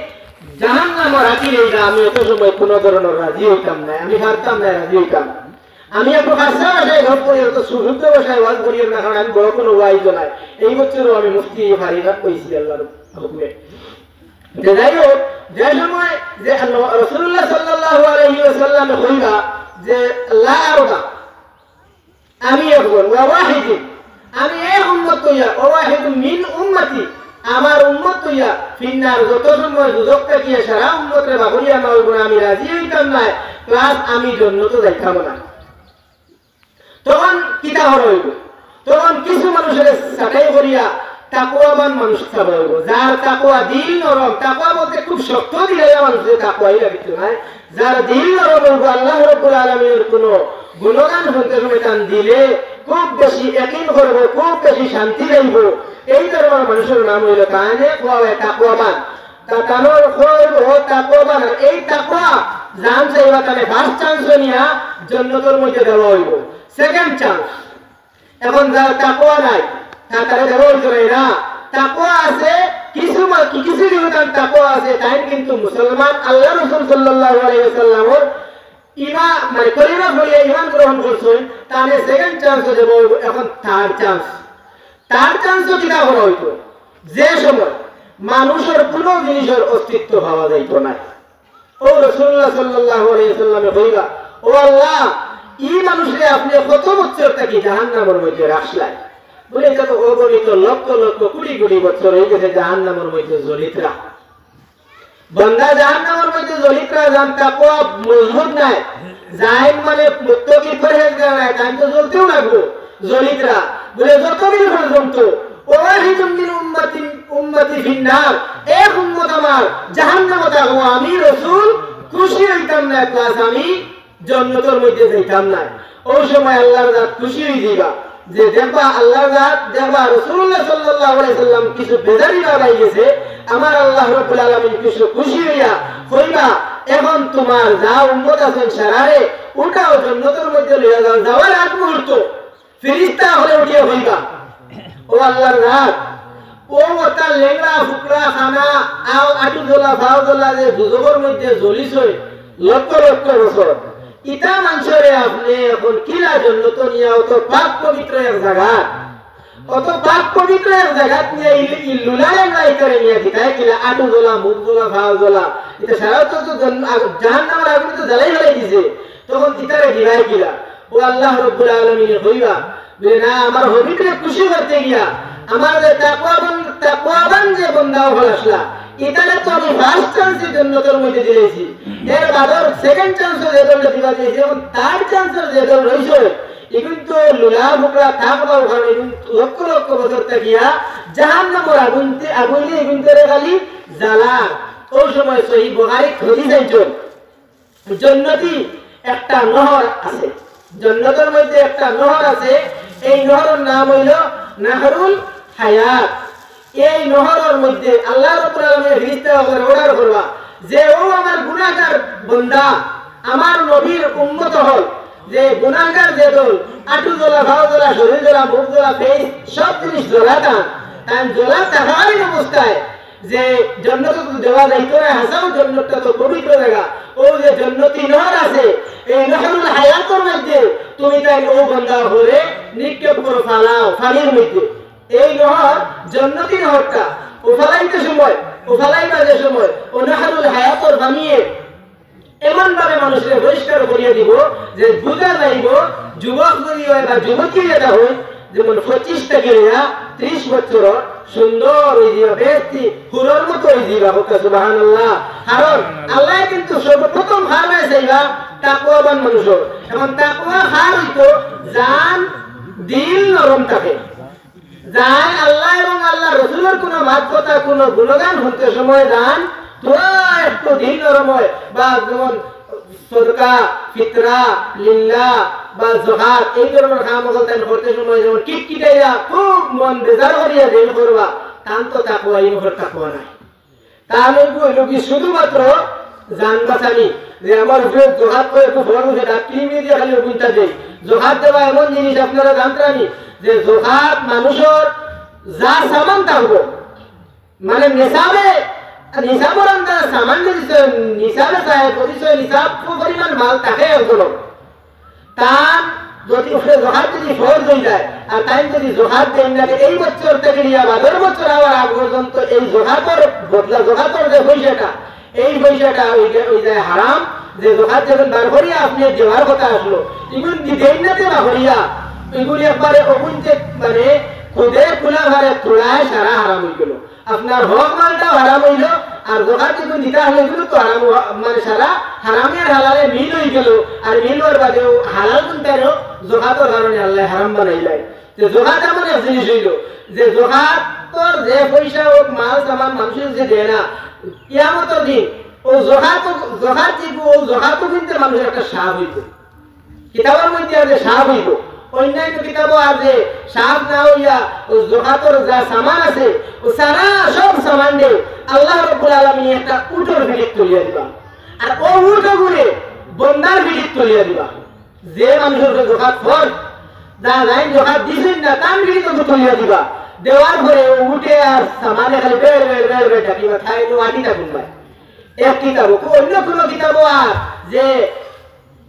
Speaker 1: জাহান্নামে রাখিলে আমি অত সময় কোন ধরনের রাজি হইতাম না, আমি হারতাম না, রাজি হইতাম। আমি একটু কাজটা বাসায় ঘর করি তো সুযুক্ত বসায় ওয়াজ করি না, কারণ আমি বড় কোনো ওয়াইজ নাই, এই বছরও আমি মুফতি ফারিদা কইছি আল্লাহর হুকুমে। যাই হোক যে সময় যে রাসূলুল্লাহ সাল্লাল্লাহু আলাইহি ওয়াসাল্লাম কইবা যে লা আরদা আমি একজন ওয়া ওয়াহিদ আমি এক উম্মত কইয়া ওয়াহিদ মিন উম্মতি আমার উম্মত কইয়া ফিন্নার, যত সময় সুযোগ থাকিয়া সারা উম্মতরে বাবুলিয়া মাওলব আমি রাজি হইতাম না, প্লাস আমি জান্নাতে যাইতাম না। তখন কিতা হইব? তখন কিছু মানুষের সাটাই করিয়া তাকওয়াবান মানুষ খাবো যার তাকওয়া দিল নরম তাকওয়া বলতে খুব শক্ত দিলে মানুষের তাকওয়াই লাগিত না যার দিল নরম হইব আল্লাহ রাব্বুল আলামিনের কোনো গুণগান শুনতে সময় টান দিলে খুব বেশি ইয়াকিন করবো খুব বেশি শান্তি পাইব এই ধরনের মানুষের নাম হইল কানে তাকওয়াবান তাকানোর হইব তাকওয়াবান এই তাকওয়া জান চাইবা তাহলে ফার্স্ট চান্স নিয়া জান্নাতের মধ্যে দেওয়া হইব সেকেন্ড চান্স এখন যার তাকওয়া নাই তারে দেওয়া হইতো না তাকওয়া আছে কিছু কিছু দিন তাকওয়া আছে তাই কিন্তু মুসলমান আল্লাহ রাসূল সাল্লাল্লাহু আলাইহি ওয়াসাল্লামের ইমান মানে কলিমা বলে ইমান গ্রহণ করছেন তাহলে সেকেন্ড চান্স দেব এখন থার্ড চান্স কিনা করা হইতো যে সময় মানুষের কোনো জিনিসের অস্তিত্ব ভাবা যাইত না ও রাসূলুল্লাহ সাল্লাল্লাহু আলাইহি ওয়াসাল্লামে কইবা ও আল্লাহ এই মানুষকে আপনি কত বছর থেকে জাহান্নামের মধ্যে রাখলেন বলে এটা তো অগণিত লক্ষ লক্ষ কোটি কোটি বছর হয়ে গেছে জাহান্নামের মধ্যে জ্বলিতরা বান্দা জাহান্নামের মধ্যে জ্বলিতরা জান তাকওয়া মজবুত নাই জাহিদ মানে মুত্তাকি পরহেজগার নাই তাই তো জ্বলতেও লাগবো জ্বলিতরা বলে যতদিন পর্যন্ত ওয়াহিদুম মিন উম্মতি ফিন্নার এক উম্মত আমার জাহান্নামে থাকবো আমি রাসূল খুশি হইতাম না প্লাস আমি জান্নাতের মধ্যে যাইতাম না ওই সময় আল্লাহর জাত খুশি হই দিবা যে দেখবা আল্লাহর জাত দেখবা রাসূলুল্লাহ সাল্লাল্লাহু আলাইহি সাল্লাম কিছু বেজারি বাড়াই গেছে আমার আল্লাহ রাব্বুল আলামিন কিছু খুশি হইয়া কইবা এখন তোমার যা উম্মত আছেন সারারে ওটাও জান্নাতের মধ্যে লইয়া যাও যাওয়ার আগ মুহূর্ত ফেরেশতা হলে উঠিয়া হইবা ও আল্লাহর জাত ও ওটা লেংড়া ফুকরা খানা আও আটু জ্বলা ভাও জ্বলা যে দুজকের মধ্যে জ্বলিছে লক্ষ লক্ষ বছর ইটা মানুষরে আপনি এখন কিলা জন্য তো নিয়ে অত পাক পবিত্র এক জায়গা অত পাক পবিত্র এক জায়গা নিয়ে ইল্লুলায় নাই করে নিয়ে দিতাই কিলা আটু জ্বলা মুখ জ্বলা ভাও জ্বলা এটা সারা তো জাহান্নামের আগুন তো জ্বালাই ফেলাই দিছে তখন ইটারে দিলাই কিলা ও আল্লাহ রাব্বুল আলামিন কইবা যে না আমার হবিকে খুশি করতে গিয়া আমার যে তাকওয়াবান যে বান্দা হল আসলা এটারে তো আমি ফার্স্ট চান্সের জন্য তোর মধ্যে দিয়েছি এর বাদর সেকেন্ড চান্সের যে দল দিবা দিয়েছি এবং থার্ড চান্সের যে দল রইছে এখন তো লুলা বুকরা তাকওয়া ওখানে লক্ষ লক্ষ বছর থাকিয়া জাহান্নামের আগুনে এখন করে খালি জ্বালা ওই সময় সহিহ বুখারী খোঁজি যাইছো জান্নাতি একটা নহর আছে জান্নাতের মধ্যে একটা নহর আছে এই নহরের নাম হইল নাহরুল হায়াত এই নহরের মধ্যে আল্লাহ রাব্বুল আলামিন ফেরেশতাদের অর্ডার করবা যে ও আমার গুনাহগার বান্দা আমার নবীর উম্মত হল যে গুনাহগার যে দল আটু জ্বলা ভাও জ্বলা শরীর জ্বলা মুখ জ্বলা ফেস সব জিনিস জ্বলাটা তাই জ্বলা থাকারই অবস্থায় যে জান্নাত তো দেওয়া যাইতো না হাসাও জান্নাতটা তো পবিত্র জায়গা ও যে জান্নাতি নহর আছে এই নহরুল হায়াতের মধ্যে তুমি তাই ও বান্দা হলে নিক্ষেপ করে ফালাও ফালির মধ্যে এই নহর জান্নাতি নহরটা ও ফালাইতে সময় ও ফালাইবার যে সময় ও নহরুল হায়াতের বানিয়ে এমন ভাবে মানুষের বহিষ্কার করিয়ে দিব যে বুঝা যাইব যুবক যদি হয় বা যুবতী যেটা হয় যেমন 25 থেকে 30 বছর সুন্দর হয়ে যাবে ব্যক্তি হুরর মতো হয়ে যাবে সুবহানাল্লাহ কারণ আল্লাহ কিন্তু সর্বপ্রথম হারায় চাইবা তাকওয়াবান মানুষের এখন তাকওয়া হার হইতো জান দিল নরম থাকে যাই আল্লাহ এবং আল্লাহ রাসূলের কোনো মাধ্যমতা কোনো গুণগান হতে সময় জান তোরা একটু দিল নরম হয় বা যেমন সদকা ফিতরা লিল্লাহ বা যাকাত এই ধরনের কাম করতে সময় যেমন কিটকিটাইয়া খুব মন বেজার করিয়া দিল করবা তান তো তাকওয়া এই মুহূর্তে তাকওয়া নাই তাহলে হইল কি শুধুমাত্র জান বাঁচানি যে আমার উপরে যাকাত করে খুব বড় সেটা ক্রিমি দিয়ে খালি গুনটা দেয় যাকাত দেওয়া এমন জিনিস আপনারা জানতেনি যে যাকাত মানুষের যা সামান থাকবো মানে নিসাবের আন্দাজ সামান যদি নিসাবে চায় পরিচয় নিসাব পরিমাণ মাল থাকে এগুলো তার যদি উপরে যাকাত যদি ফরজ হয়ে যায় আর তাই যদি যাকাত দেন না এই বছর থেকে নিয়ে বাদর বছর আবার আগ পর্যন্ত এই যাকাতের বদলা যাকাতের যে পয়সাটা এই পয়সাটা ওই যায় হারাম যে যাকাত যখন বার করিয়া আপনি দেওয়ার কথা আসলো এগুলো দিতেই না দেওয়া করিয়া এগুলি একবারে অগুনতে মানে খুদে খোলা ঘরে তোলায় সারা হারাম হয়ে গেল আপনার হক মালটাও হারাম হইল আর যাকাত যখন দিতে হলে এগুলো তো হারাম মানে সারা হারামের হালালে মিল হয়ে গেল আর মিল হওয়ার বাদেও হালাল কোনটারও যাকাতের কারণে আল্লাহ হারাম বানাইলাই যে যাকাত এমন এক জিনিস হইল যে যাকাত তোর যে পয়সা ও মাল সামান মানুষের যে দেয় না কিয়ামতের দিন ও জহাত দিব ও জহাত কিন্তু মানুষের একটা সাপ হইব কিতাবের মধ্যে আর যে সাপ হইব অন্যান্য কিতাব আর যে সাপ না হইয়া ও জহাতর যা সামান আছে ও সারা সব সামান দে আল্লাহ রাব্বুল আলামিন একটা উটের ভিড় তুলিয়া দিবা আর ও উটে ঘুরে বন্দার ভিড় তুলিয়া দিবা যে মানুষের জহাত ফর যা লাইন জহাত দিছেন না তার ভিড় তো তুলিয়া দিবা দেওয়ার পরে উঠে আর সামানে খালি বের বের বের বের ডাকিবা খাই তো আটি থাকুন ভাই এক কিতাব অন্য কোনো কিতাব আর যে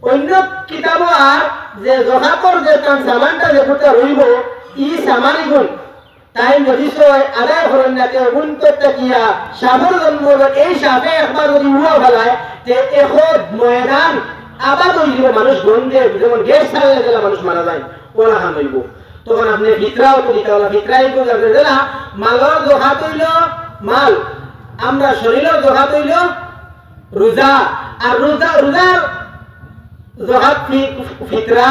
Speaker 1: অন্য কিতাব আর যে জহাতর যে তার সামানটা যে কোথা রইব ই সামানি গুণ তাই যদি আদায় করেন না তে গুণ করতে গিয়া সাপের জন্ম এই সাপে একবার যদি উড়া ফেলায় যে এখন ময়দান আবার হইব মানুষ গন্ধে যেমন গ্যাস ছাড়লে গেলে মানুষ মারা যায় ওরা হান হইব তখন আপনি ভিতরাও তো দিতে হলো ভিতরাই তো যাবে না মালর জহাত হইল মাল আমরা শরীরের জহাত হইল রোজা আর রোজার জহাত ফিতরা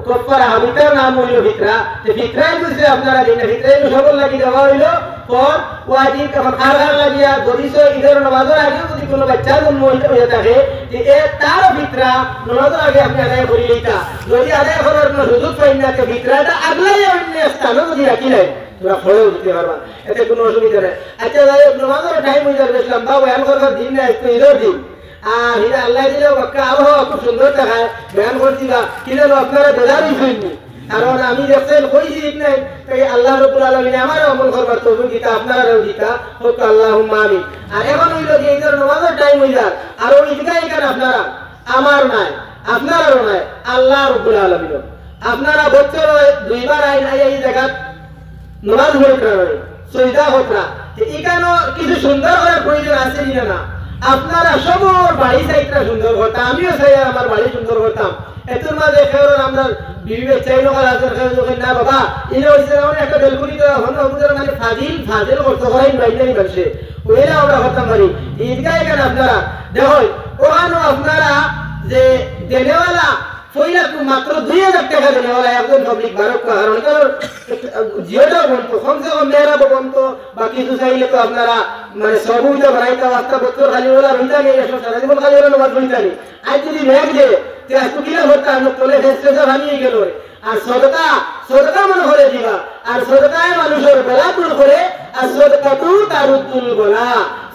Speaker 1: কফারা হাবিতার নাম হইল ফিতরা যে ফিতরাই বুঝছে আপনারা দিন ফিতরাই সবল লাগি দেওয়া হইল পর ওয়াজিব তখন খার লাগিয়া যদি ঈদের নামাজের আগে যদি কোনো বাচ্চা জন্ম হয়ে থাকে যে তার ফিতরা নামাজের আগে আপনি আদায় করি লইতা যদি আদায় করার কোনো সুযোগ পাই না তো ফিতরাটা আগলাই অন্য স্থানও যদি রাখি নাই তোরা ফলেও দিতে পারবা এতে কোনো অসুবিধা নেই আচ্ছা যাই নামাজের টাইম হয়ে যাবে ইসলাম বা বয়ান করবার দিন না একটু ঈদের দিন আর এটা আল্লাহ দিলে আবহাওয়া খুব সুন্দর দেখায় বয়ান করছি না কিন্তু আপনারা বেজারই শুননি কারণ আমি দেখছেন কইছি নাই তাই আল্লাহ রাব্বুল আলামিন আমার আমল করবার তৌফিক দিতা আপনারাও দিতা হোক আল্লাহুম্মা আমিন আর এখন হইল যে ঈদের নামাজের টাইম হই যায় আর ওই ঈদগাহ এখানে আপনারা আমার নাই আপনারও নাই আল্লাহ রাব্বুল আলামিন আপনারা বছর দুইবার আইন এই জায়গা নামাজ পড়তে পারেন সজদা হতরা যে এখানে কিছু সুন্দর করার প্রয়োজন আছে না আপনারা সবর বাড়ি সাইডটা সুন্দর করতাম আমিও চাই আমার বাড়ি সুন্দর করতাম এতর মাঝে খেয়ে আমরা বিবিএ চাইলো না বাবা এটা হচ্ছে একটা বেলকুনি তো এখন মানে ফাজিল করতে হয় বাইরে মানুষে ওইটা আমরা করতাম পারি ঈদগাহ এখানে আপনারা দেখো ওখানে আপনারা যে দেনেওয়ালা পয়লা মাত্র 2000 টাকা দেনেওয়ালা একজন পাবলিক বারক কারণ জিওটা বলতো কমসে কম মেয়েরা বলতো বা কিছু চাইলে তো আপনারা মানে সবুজটা বানাইতে আস্তা বছর খালি ওলা রইতা নেই সারা জীবন খালি ওলা নামাজ রইতা নেই আজ যদি মেঘ যে আজকে কিনা ভরতা আমি তোলে ফেসটা ভাঙিয়ে গেল আর সদকা মনে করে দিবা আর সদকায় মানুষের গলা দূর করে আর সদকা তু তার উদ্দুল গলা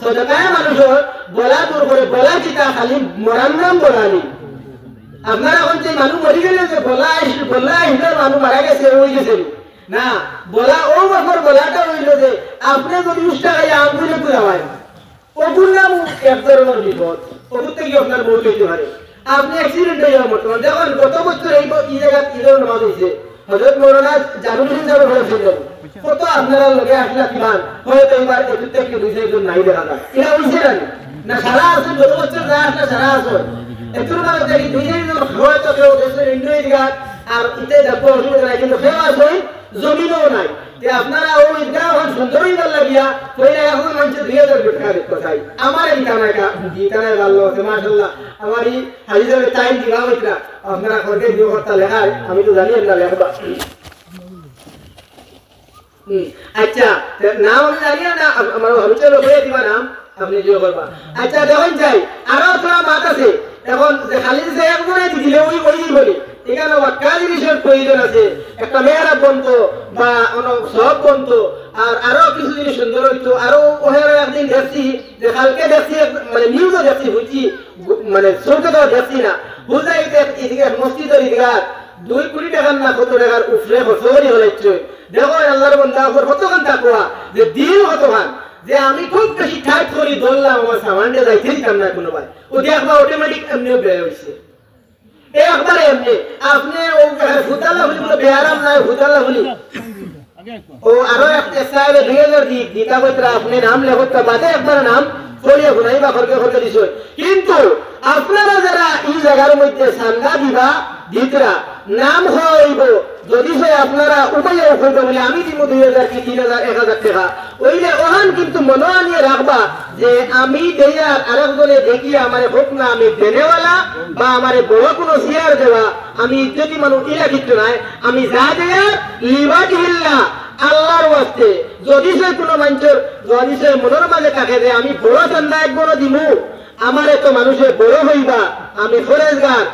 Speaker 1: সদকায় মানুষের গলা দূর করে গলা কিতা খালি মরান্নাম বলানি আপনারা এখন যে মানুষ মরি গেলে যে গলা হিসার মানুষ মারা গেছে ওই গেছে না বলা ও বছর বলাটা হইল যে আপনি যদি উষ্টা গায়ে আঙ্গুলে পুরাবেন ওগুর নাম এক ধরনের বিপদ ওগুর থেকে আপনার মৌত হইতে পারে আপনি অ্যাক্সিডেন্ট হয়ে যাওয়ার মতো দেখুন গত বছর এই জায়গা ঈদের নামাজ হয়েছে হযরত মৌলানা জামিল হোসেন সাহেব বলেছিলেন কত আপনারা লগে আসলা কিমান হয়তো এবার একটু থেকে দুইজন জন নাই দেখা যায় এটা হইছে না সারা আছে গত বছর যা আসলে সারা আছে এতর মানে দেখি দুইজন জন হয়তো কেউ দেশের ইন্ডিয়া দিঘা আর ইতে দেখো অসুবিধা নাই কিন্তু ফেরা আছে জমিনও নাই যে আপনারা ওই ঈদগাহ এখন সুন্দরই ভাল লাগিয়া কইলে এখন মানুষ 2000 টাকা দিতে চাই আমার এই কানায় ভালো আছে মাশাআল্লাহ আমার এই হাজিদের টাইম দিবা হইতরা আপনারা করতে দিও কথা লেখায় আমি তো জানি না লেখবা আচ্ছা নাম আমি জানি না আমার হরুচের হয়ে দিবা নাম আপনি জিও করবা আচ্ছা দেখুন যাই আরো তোরা মাত আছে এখন খালি যে একজনে দিলে ওই বলি এখানে ওয়াক্কা জিনিসের প্রয়োজন আছে একটা মেহরাব বনতো বা সব বনতো আর আরো কিছু জিনিস সুন্দর হইতো আরো ওহের একদিন দেখছি যে কালকে দেখছি মানে নিউজও দেখছি বুঝছি মানে চোখে তো দেখছি না বুঝাই এদিকে মসজিদের ইদিগার 2 কোটি টাকার না কত টাকার উফরে বছরই হলাইছে দেখো আল্লাহর বান্দা কতখান তাকওয়া যে দিন কতখান যে আমি খুব বেশি টাইট করি ধরলাম আমার সামানটা যাইতেই কাম না কোনো ভাই ও দেখবা অটোমেটিক এমনিও বের হইছে একবারে এমনি আপনি ও হুতালা বলি বলে বেয়ারাম নাই হুতালা বলি ও আরো একটা সাইড 2000 দিতা কইরা আপনি নাম লেখতে বাদে একবার নাম পড়িয়া গুনাই বা করকে দিছো কিন্তু আপনারা যারা এই জায়গার মধ্যে সান্দা দিবা দিতরা নাম হইব যদি সে আপনারা উপায় হইবে বলে আমি দিব 2000 কি 3000 1000 টাকা ওইলে ওহান কিন্তু মনে আনিয়ে রাখবা যে আমি দেয়া আরেকজনে দেখি আমারে হোক না আমি দেনেওয়ালা বা আমারে বড় কোনো শেয়ার দেওয়া আমি ইজ্জতি মানুষ ইলা কিছু নাই আমি যা দেয়া লিবাজিল্লাহ আল্লাহর ওয়াস্তে যদি সে মানুষের জনিসের মনের মাঝে থাকে যে আমি বড় চান্দা একবার দিমু, আমার এত মানুষের বড় হইবা, আমি ফরেজগার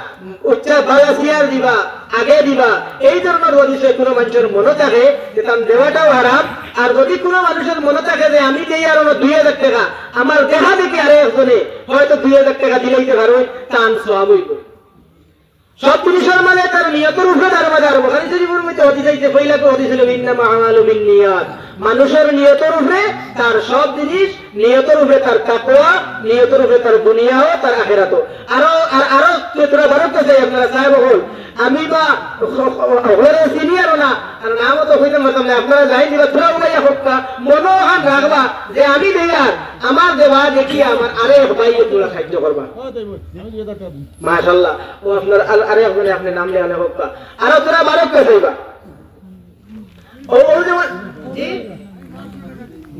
Speaker 1: উচ্চা বালা সিয়ার দিবা, আগে দিবা, এই ধরনের জনিসে কোনো মানুষের মনে থাকে যে তার দেওয়াটাও হারাম। আর যদি কোনো মানুষের মনে থাকে যে আমি দেই আর 2000 টাকা, আমার দেখা দেখি আরে একজনে হয়তো 2000 টাকা দিলেইতে পারো, তান সওয়াব হইব। সব জিনিসের মানে তার নিয়তের উপরে দারবাদার। বুখারী শরীফের মধ্যে হাদিস আছে, পয়লাকে হাদিস হলো ইন্নামা আমালু বিন্নিয়াত। মানুষের নিয়তের উপরে তার সব জিনিস, নিয়তের উপরে তার তাকওয়া, নিয়তের উপরে তার দুনিয়াও তার আখিরাতও। আরো তোরা বারোটা চাই আপনারা সাহেব হল আমি বা ওরে সিনিয়র না আর নাম তো হইতে মতলব আপনারা যাই দিবা তোরা উড়াইয়া হক্কা মনোহান রাখবা যে আমি দেয়ার আমার দেওয়া দেখি আমার আরে ভাই তোরা সাহায্য করবা মাশাআল্লাহ। ও আপনার আরে আপনি নাম লেখালে হক্কা আরো তোরা বারোটা চাইবা ও যেমন জি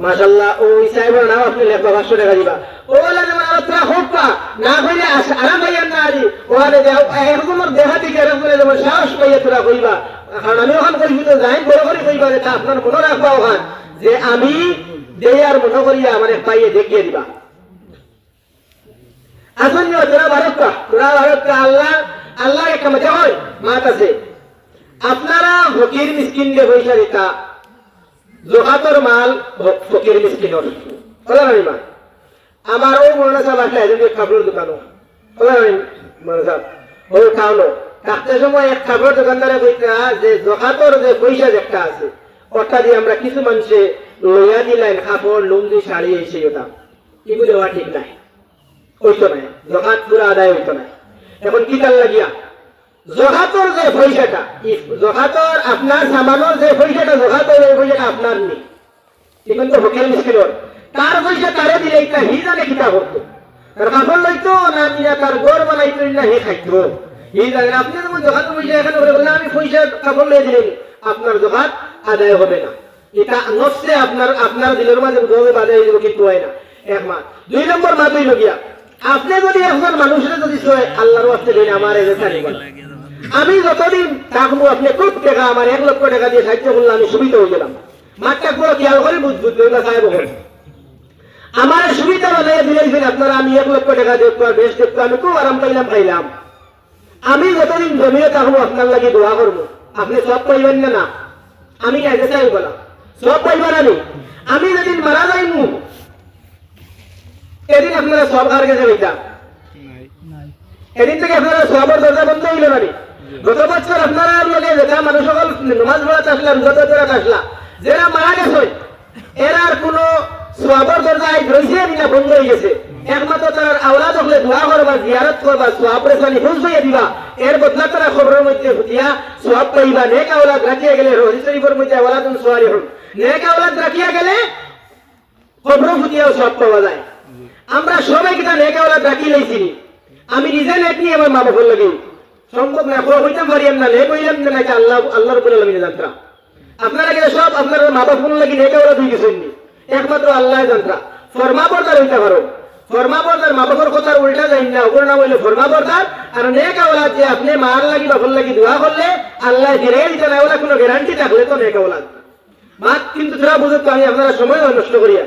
Speaker 1: মাশাআল্লাহ। ওই সাহেবের নাম আপনি লেখবা 500 টাকা দিবা। ও বলে যেমন তোরা হক্কা না কইলে আরাম ভাইয়া না আরি ওখানে একজনের দেহা দিকে এরকম যেমন সাহস পাইয়া তোরা কইবা। কারণ আমি ওখান কইবি তো যাই বড় করে কইবা যে আপনার মনে রাখবা ওখান যে আমি দেয়ার মনে করিয়া আমার পাইয়ে দেখিয়ে দিবা। আসুন তোরা বারোটা আল্লাহ একটা মজা হয় মাত আছে। আপনারা ফকির মিসকিন দিয়ে পয়সা দিতা, জোহাতর মাল ফকির মিসকিনর বলা নাই মা। আমার ও মনে সাহেব আসলে একজন কাপড়ের দোকানও বলা নাই মনে সাহেব ও খাওয়ানো থাকতে সময় এক কাপড়ের দোকানদারে কইতা যে জোহাতর যে পয়সা একটা আছে ওটা দিয়ে আমরা কিছু মানুষে লইয়া দিলেন কাপড় লুঙ্গি শাড়ি এসে ওটা এগুলো দেওয়া ঠিক নাই, হইতো নাই, জোহাত পুরো আদায় হইতো না। এখন কি কাল লাগিয়া জোহাতর যে পয়সাটা, জোহাতর আপনার সামানোর যে পয়সাটা জোহাতর এই পয়সাটা আপনার নেই, এখন তো ফকির মিসকিনর তার পয়সা তারে দিলে একটা হি জানে কিতা করতো, তার কাপড় লইতো না নিয়ে তার ঘর বানাইতো না হে খাইতো হি জানে। আপনি যেমন জোহাত পয়সা এখানে বলে আমি পয়সা কাপড় লয়ে দিলেন আপনার জোহাত আদায় হবে না, এটা নফসে আপনার দিলের মাঝে বাধা হয়ে যাবে, কিন্তু হয় না। এক মাস 2 নম্বর মাস হইল গিয়া আপনি যদি একজন মানুষের যদি আল্লাহর ওয়াস্তে দিন আমার আমি যতদিন থাকবো আপনি খুব টাকা আমার 1 লক্ষ টাকা দিয়ে সাহায্য করলে আমি সুবিধা হয়ে গেলাম। মাঠটা পুরো খেয়াল করে বুঝবুঝ সাহেব আমার সুবিধা বানিয়ে দিলেন আপনারা, আমি 1 লক্ষ টাকা দেখবো আর বেশ দেখবো, আমি খুব আরাম পাইলাম খাইলাম। আমি যতদিন জমিয়ে থাকবো আপনার লাগে দোয়া করবো, আপনি সব পাইবেন না না আমি কাজে চাই বললাম সব পাইবেন আমি যেদিন মারা যাইমু এদিন আপনারা সব কার গেছে বইতাম, এদিন থেকে আপনারা সবার দরজা বন্ধ হইল না। গত বছর আপনারা লগে যেটা মানুষ সকল নামাজ পড়াতে আসলা রোজা পড়াতে আসলা যারা মারা গেছে এরা আর কোন সবার দরজা রয়েছে না বন্ধ হয়ে গেছে, একমাত্র তার আওলাদ হলে দোয়া করবা জিয়ারত করবা সোয়াবের পানি হুঁশ হয়ে দিবা, এর বদলা তারা খবরের মধ্যে ফুটিয়া সোয়াব পাইবা। নেক আওলাদ রাখিয়া গেলে রহিত শরীফের মধ্যে আওলাদুন সোয়ালিহুন, নেক আওলাদ রাখিয়া গেলে খবর ফুটিয়াও সোয়াব পাওয়া যায়। আমরা সবাই কিনা নেক আওলাদ রাখি লইছি, আমি নিজে নেক নিয়ে আমার মা বাবার লাগে সম্ভব না হইতাম পারি না নেক হইলাম না নাকি আল্লাহ রাব্বুল আলামিন জানতা। আপনারা গেলে সব আপনার মা বাবার লাগে নেক আওলাদ হয়ে গেছেন একমাত্র আল্লাহ জানতা। ফরমা বরদার হইতে পারো, ফরমা বরদার মা বাবার কথার উল্টা যাই না, ওগুলো নাম হইলে ফরমা বরদার। আর নেক আওলাদ যে আপনি মার লাগি বাবার লাগি দোয়া করলে আল্লাহ ফিরে দিতে না, ওলা কোনো গ্যারান্টি থাকলে তো নেক আওলাদ মাত। কিন্তু তোরা বুঝো তো আমি আপনারা সময় নষ্ট করিয়া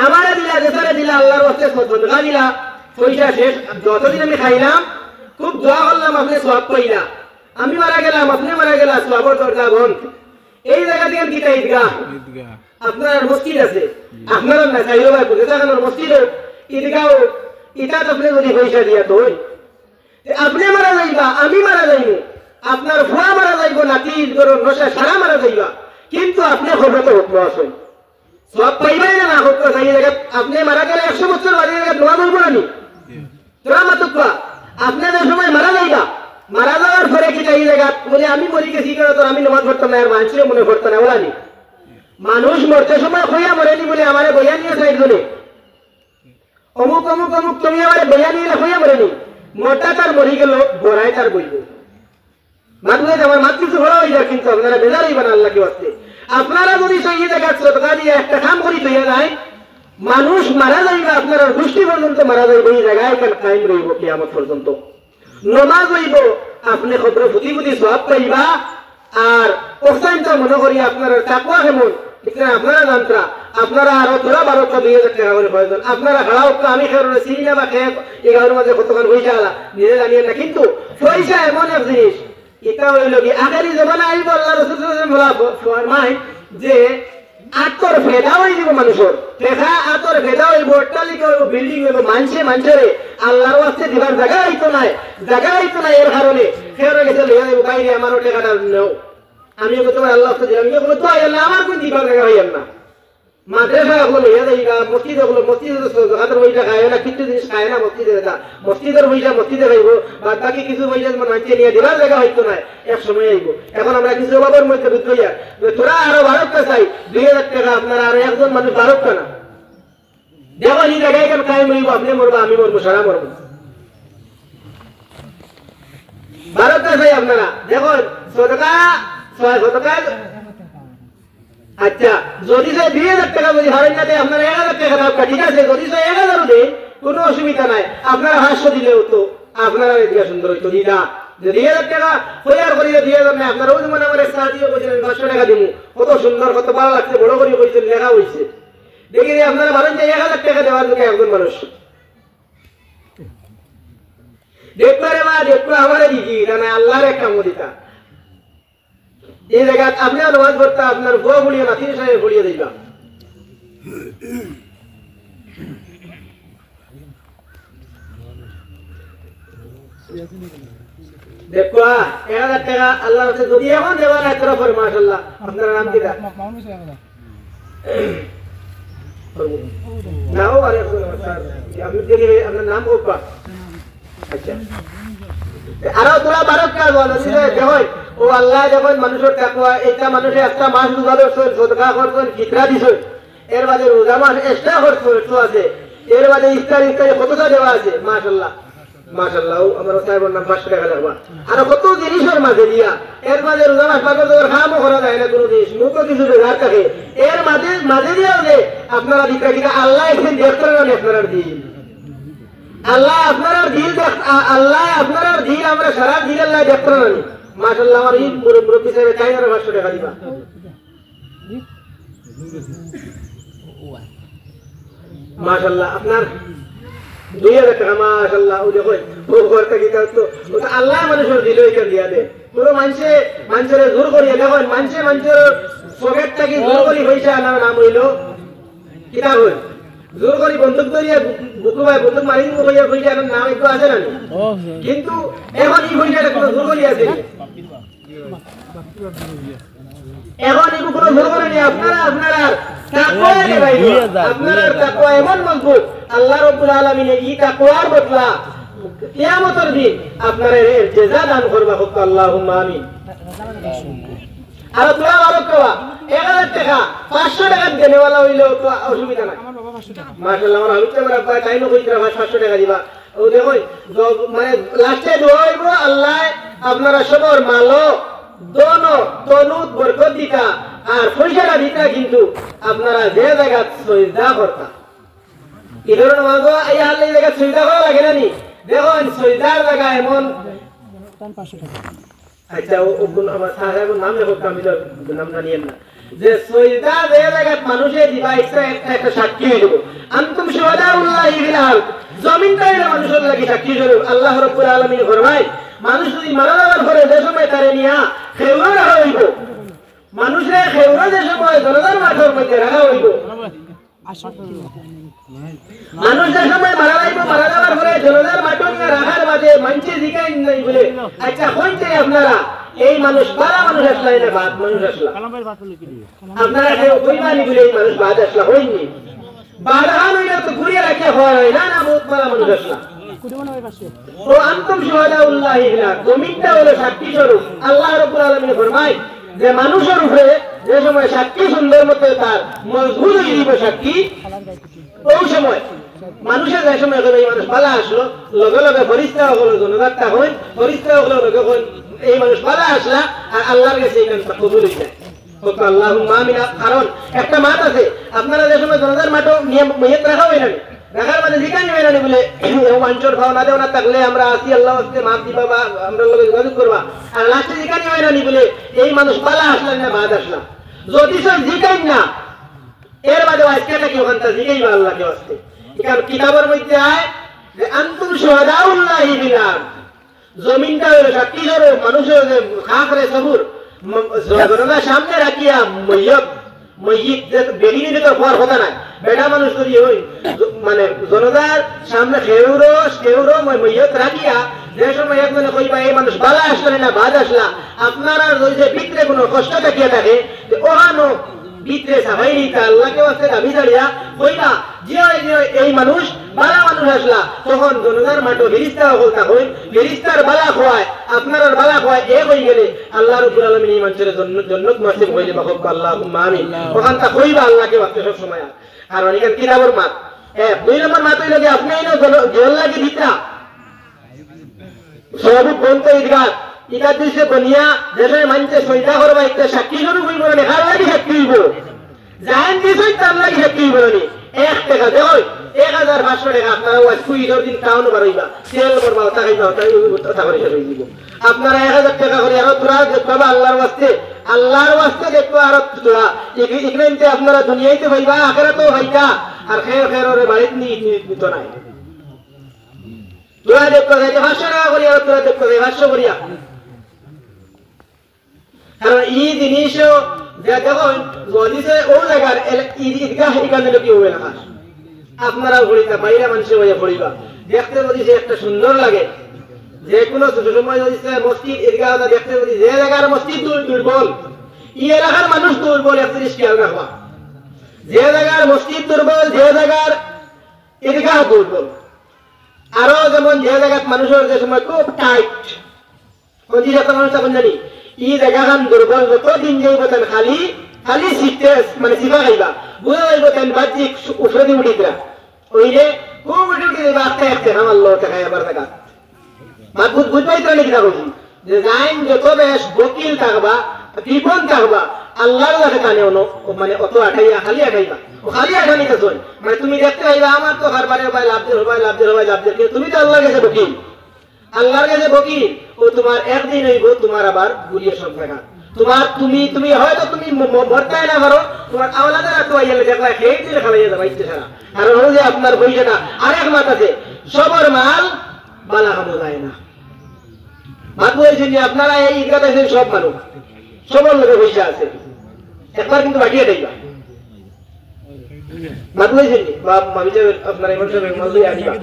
Speaker 1: আমারে দিলা যেসারে দিলা আল্লাহর ওয়াস্তে সদকা দিলা পয়সা শেষ। যতদিন আমি খাইলাম খুব দোয়া করলাম আপনি সওয়াব পাইলা, আমি মারা গেলাম আপনি মারা গেলা সওয়াবের দরজা বন্ধ। এই জায়গা থেকে কিটা ঈদগাহ আপনার মসজিদ আছে, আপনারা না চাইলে ভাই বুঝে থাকেন মসজিদের ঈদগাহ এটা তো আপনি যদি পয়সা দিয়া তো আপনি মারা যাইবা আমি মারা যাইব, আপনার ভুয়া মারা যাইব নাতি নশা সারা মারা যাইবা, কিন্তু আপনি খবর তো হতো আসেন সব পাইবাই না না হোক এই জায়গা আপনি মারা গেলে 100 বছর বাদে জায়গা দোয়া বলবো না নি তোরা মাতুকা আপনি যে সময় মারা যাইবা মারা যাওয়ার পরে কি এই জায়গা বলে আমি মরি গেছি কেন তো আমি নামাজ পড়তাম না আর মানুষের মনে পড়তো না ওলা নি মানুষ মরতে সময় হইয়া মরেনি বলে আমারে বইয়া নিয়ে সাইড ধরে অমুক অমুক অমুক তুমি আমারে বইয়া নিয়ে হইয়া মরেনি মোটা তার মরি গেল বড়াই তার বইব মাতলে আমার মাত কিছু বড় হয়ে যায়, কিন্তু আপনারা বেজার হইবেন আল্লাহ কি বাস্তে। আপনারা যদি সেই জায়গা সদকা দিয়ে একটা কাম করি তৈয়া যায় মানুষ মারা যাইবা আপনারা গোষ্ঠী পর্যন্ত মারা যাইব, এই জায়গায় কায়েম রইব কিয়ামত পর্যন্ত। নমাজ হইব আপনি খবর ফুটি ফুটি সওয়াব পাইবা, আর ওখানটা মনে করি আপনার তাকওয়া কেমন ঠিক না? আপনারা জানতা আপনারা আরো তোরা 12টা 2000 টাকা করে প্রয়োজন, আপনারা খাড়া হোক আমি খেয়ে চিনি না বা খেয়ে এই গাঁয়ের মাঝে কতক্ষণ পয়সা আলা নিজে জানিয়ে না, কিন্তু পয়সা এমন এক জিনিস এটা হইল কি আখেরি জমানা আইব আল্লাহ রাসূল ফরমায় যে আতর ফেদা হয়ে দিব মানুষের দেখা আতর ফেদা হইব, অট্টালিকা হইব, বিল্ডিং হইব, মানুষের আল্লাহর ওয়াস্তে দিবার জায়গা হইতো না এর কারণে ফেরে গেছে লইয়া দেব বাইরে আমারও টাকাটা নাও, আমি বলতে পারি আল্লাহ দিলাম ইয়ে বলে তো আল্লাহ আমার কোন দিবার জায়গা হইয়ার না, মাদ্রাসা গুলো লইয়া দেইগা, মসজিদ গুলো হাতের পয়সা খায় না, কিছু জিনিস খায় না মসজিদের পয়সা মসজিদে খাইব, বাদ বাকি কিছু পয়সা মানুষকে নিয়ে দিবার জায়গা হইতো না, এক সময় আইব। এখন আমরা কিছু অভাবের মধ্যে বুঝতে হইয়া তোরা আরো 12টা চাই 2000 টাকা, আপনারা আরো একজন মানুষ 12টা না দেখো এই জায়গায় কেন কায়েম হইব, আপনি মরবো আমি মরবো সারা মরবো, 12টা চাই আপনারা দেখো সদকা আচ্ছা যদি সে 2000 টাকা যদি হারেন না দেয় আপনারা 1000 টাকা দাও, ঠিক আছে? যদি সে 1000 দেয় কোনো অসুবিধা নাই, আপনারা 500 দিলেও তো আপনারা এদিকে সুন্দর হইতো দিদা, যে 2000 টাকা তৈয়ার করিয়ে 2000 নেই আপনারা ওই মানে আমার সাথে দিয়ে বলছিলেন 500 টাকা দিব, কত সুন্দর কত ভালো লাগছে, বড় করে বলছেন লেখা হয়েছে, দেখি আপনারা বলেন যে 1000 টাকা দেওয়ার জন্য একজন মানুষ দেখলো রে মা দেখলো আমার দিদি না আল্লাহর এক কাম দিতা এই জায়গা আপনি নামাজ পড়তে আপনার বউ বলিয়ে না 3 সাহেব বলিয়ে দিলাম, দেখো 1000 টাকা আল্লাহ কাছে যদি এখন দেওয়ার এক তরফের মাশাআল্লাহ, আপনার নাম কি? নাও আরে আপনি দেখে আপনার নাম কোপা, আচ্ছা আরো তোরা 12 কাজ বলো দেখো ও আল্লাহ যখন মানুষের তাকওয়া এটা মানুষের একটা মাস রোজা করছেন, সদকা করছেন, ফিতরা দিছেন, এর বাদে রোজা মাস এক্সট্রা খরচ আছে, এর বাদে ইফতারি কতটা দেওয়া আছে মাশাআল্লাহ আমার সাহেবের নাম 500 টাকা লাগবা, আর কত জিনিসের মাঝে দিয়া এর মাঝে রোজা মাস পাগল খামও করা যায় না কোনো জিনিস মুখো কিছু বেজার থাকে, এর মাঝে দিয়েও যে আপনারা দিকা আল্লাহ একদিন দেখতেন না আপনার দিন আল্লাহ আপনার দিন আমরা সারা দিন আল্লাহ দেখতেন না মাশাআল্লাহ, আমার এই মুরব্বী সাহেব চাই না 500 টাকা দিবা মাশাআল্লাহ, আপনার 2000 টাকা মাশাআল্লাহ, ও দেখো ও ঘরটা কি তো আল্লাহ মানুষের দিল এখান দিয়া দে, পুরো মানুষের জোর করিয়া দেখো মানুষের পকেটটা কি জোর করি পয়সা আনার নাম হইল কিতা হইল, জোর করি বন্দুক ধরিয়া বুকু ভাই বন্দুক মারি দিব পয়সা আনার নাম একটু আছে না, কিন্তু এখন এই পয়সাটা কোনো জোর করি আছে, এখন এই কোনো জোর করে নেই, আপনারা তাকওয়া এমন মজবুত আল্লাহ রাব্বুল আলামিন এই তাকওয়ার বদলা কিয়ামতের দিন আপনারা এর জাযা দান করবা, আল্লাহুম্মা আমিন। আর তোরা আরো কওয়া 1000 টাকা 500 টাকা দেনেওয়ালা হইলো তো অসুবিধা নাই মাশাআল্লাহ, আমার আলু চামড়া প্রায় টাইম কইরা 500 টাকা দিবা, ও দেখো মানে লাস্টে দোয়া হইব আল্লাহ আপনারা সবার মালো দোনো তনুত বরকত দিতা, আর পয়সাটা দিতা কিন্তু আপনারা যে জায়গা সজদা করতা এই ধরনের মাগো এই আল্লাহ জায়গা সজদা করা লাগে না নি, দেখো সজদার জায়গা এমন 500 টাকা, আচ্ছা ও আমার সাহেবের নাম লেখো আমি নাম জানিয়েন না, যে সজদা যে জায়গা মানুষে দিবা একটা সাক্ষী হইব, আনতুম শুহাদাউল্লাহি ফিল আরদ, জমিনটা এটা মানুষের লাগি সাক্ষী স্বরূপ, আল্লাহ রাব্বুল আলামিন ফরমায় মানুষ যদি মারা যাওয়ার পরে যে সময় তারে নিয়া খেউরা রাখা হইব, মানুষের খেউরা যে সময় জনতার মাঠের মধ্যে রাখা হইব, মানুষ যে সময় মারা যাওয়ার পরে জনতার মাঠ নিয়ে রাখার বাদে মানুষে জিগাই নাই বলে আচ্ছা হইতে আপনারা এই মানুষ বারা মানুষ আসলা না বাদ মানুষ আসলা, আপনারা কেউ কইবানি বলে এই মানুষ বাদ আসলা হইনি, বাদাহান হইলে তো ঘুরিয়ে রাখে হয় না না বহুত বারা মানুষ আসলা, ও আনতুম শুহাদাউল্লাহি ফিল আরদ, জমিনটা হলো সাক্ষী স্বরূপ, আল্লাহ রাব্বুল আলামিন ফরমায় যে মানুষের উপরে যে সময় সাক্ষী সুন্দর মতো তার মজবুত হয়ে দিবে সাক্ষী, ওই সময় মানুষের যে সময় এই মানুষ পালা আসলো লগে লগে ফরিস্তা হলো জনজাতটা হই, ফরিস্তা হলো লগে হই এই মানুষ পালা আসলা আর আল্লাহর কাছে এই কাজটা কবুল হয়ে যায়, আল্লাহুম্মা আমিন। কারণ একটা মাত আছে আপনারা যে সময় জনজার মাঠে মেয়েত রাখা হয় না রাখার মানে জিজ্ঞাসা হয় না বলে অঞ্চল ভাও না দেও না থাকলে আমরা আসি আল্লাহ আজকে মাপ দিবা বা আমরা লোক যোগাযোগ করবা, আর লাস্টে জিজ্ঞাসা হয় না বলে এই মানুষ পালা আসলেন না বাদ আসলাম, যদি সব জিকাই না এর বাদে আজকে নাকি ওখানটা জিকাই বা আল্লাহকে আসতে এখানে কিতাবের মধ্যে আয় যে আনতুম শুহাদাউল্লাহি ফিল আরদ জমিনটা হলো সাক্ষী স্বরূপ মানুষের যে খাখরে সবুর জনগণের সামনে রাখিয়া মইয়িত যে বেরিয়ে দিতে হওয়ার কথা না বেটা মানুষ করি ওই মানে জনতার সামনে কেউরো মইয়ত রাখিয়া যে সময় একজনে কইবা এই মানুষ বালা আসলে না বাদ আসলা আপনারা যে ভিতরে কোনো কষ্ট দেখিয়ে থাকে ওহানো ভিতরে সাবাই নিতে আল্লাহকে আসতে দাবি দাঁড়িয়া কইবা যে এই মানুষ বালা মানুষ আসলা তখন জনতার মাঠে ফেরিস্তা বলতা হই ফেরিস্তার বালা খোয়ায় আপনার বালা খোয়ায় এক হয়ে গেলে আল্লাহ রাব্বুল আলামিন এই মানুষের জন্নত নসিব হইলে বাহক আল্লাহুম্মা আমিন ওখান তা কইবা আল্লাহকে আসতে সব সময় কারণ এখানে কিতাবের মাত দুই নম্বর মাত হইল যে আপনি জল্লাকে ভিতরা সবু বলতে ঈদগাহ ইটা দিছে বনিয়া যেখানে মানুষে সইদা করবা একটা সাক্ষী স্বরূপ হইব না কার লাগি সাক্ষী হইব জান দিছই তার লাগি সাক্ষী হইব না 1 টাকা দেখো 1500 টাকা আপনারা ওই কুইজর দিন টাউন বাড়াইবা তেল করবা তাই কথা করে শেষ হইব আপনারা 1000 টাকা করে আর তোরা দেখবা আল্লাহর ওয়াস্তে দেখবা আর তোরা ইকরামতে আপনারা দুনিয়াতে হইবা আখিরাতেও হইতা আর খের বাড়িতে নিত নাই তোরা দেখবা যে 500 টাকা করিয়া তোরা দেখবা 500 করিয়া কারণ এই জিনিসও দেখো যদি ও জায়গার ঈদগাহ এখানে কি হবে না আপনারা ঘুরিতা বাইরে মানুষ হয়ে পড়িবা দেখতে যদি সে একটা সুন্দর লাগে যে কোনো সময় যদি মসজিদ ঈদগাহ দেখতে যদি যে জায়গার মসজিদ দুর্বল এই এলাকার মানুষ দুর্বল একটা জিনিস খেয়াল রাখবা যে জায়গার মসজিদ দুর্বল যে জায়গার ঈদগাহ দুর্বল আরো যেমন যে জায়গার মানুষের যে সময় খুব টাইট কোন জায়গা মানুষ তখন জানি এই জায়গাখান দুর্বল যতদিন যাইব তেন খালি শিখতে মানে শিখা খাইবা বুঝা যাইব তেন বাহ্যিক উপরে দিয়ে উঠিতরা ওইলে খুব উঠে যাইবা একটা আমার লোক খাই আবার দেখা বুঝবাই তো নাকি থাকবি যে যাইন যত বেশ বকিল থাকবা কৃপণ থাকবা আল্লাহর কাছে কানে মানে অত আঠাইয়া খালি আঠাইবা ও খালি আঠানি কাছে মানে তুমি দেখতে পাইবা আমার তো কারবারে ভাই লাভদের কিন্তু তুমি তো আল্লাহর কাছে বকিল আল্লাহর কাছে বকিল ও তোমার একদিন হইব তোমার আবার গুলিয়ে সব দেখা তুমি হয়তো তুমি মরতাই না পারো তোমার আওলাদের তো আইলে দেখলা খেয়ে দিলে খালাইয়া যাবা ইচ্ছে ছাড়া কারণ হলো যে আপনার বইছে না আরেক মাত আছে সবার মাল বালা খামো যায় না মাত বলছেন যে আপনারা এই ঈদগাহ আছেন সব মানুষ সবার লোকে পয়সা আছে একবার কিন্তু বাটিয়ে দেইবা মাত বলছেন বা মাবিজে আপনারা ইমাম সাহেব মাল লইয়া দিবা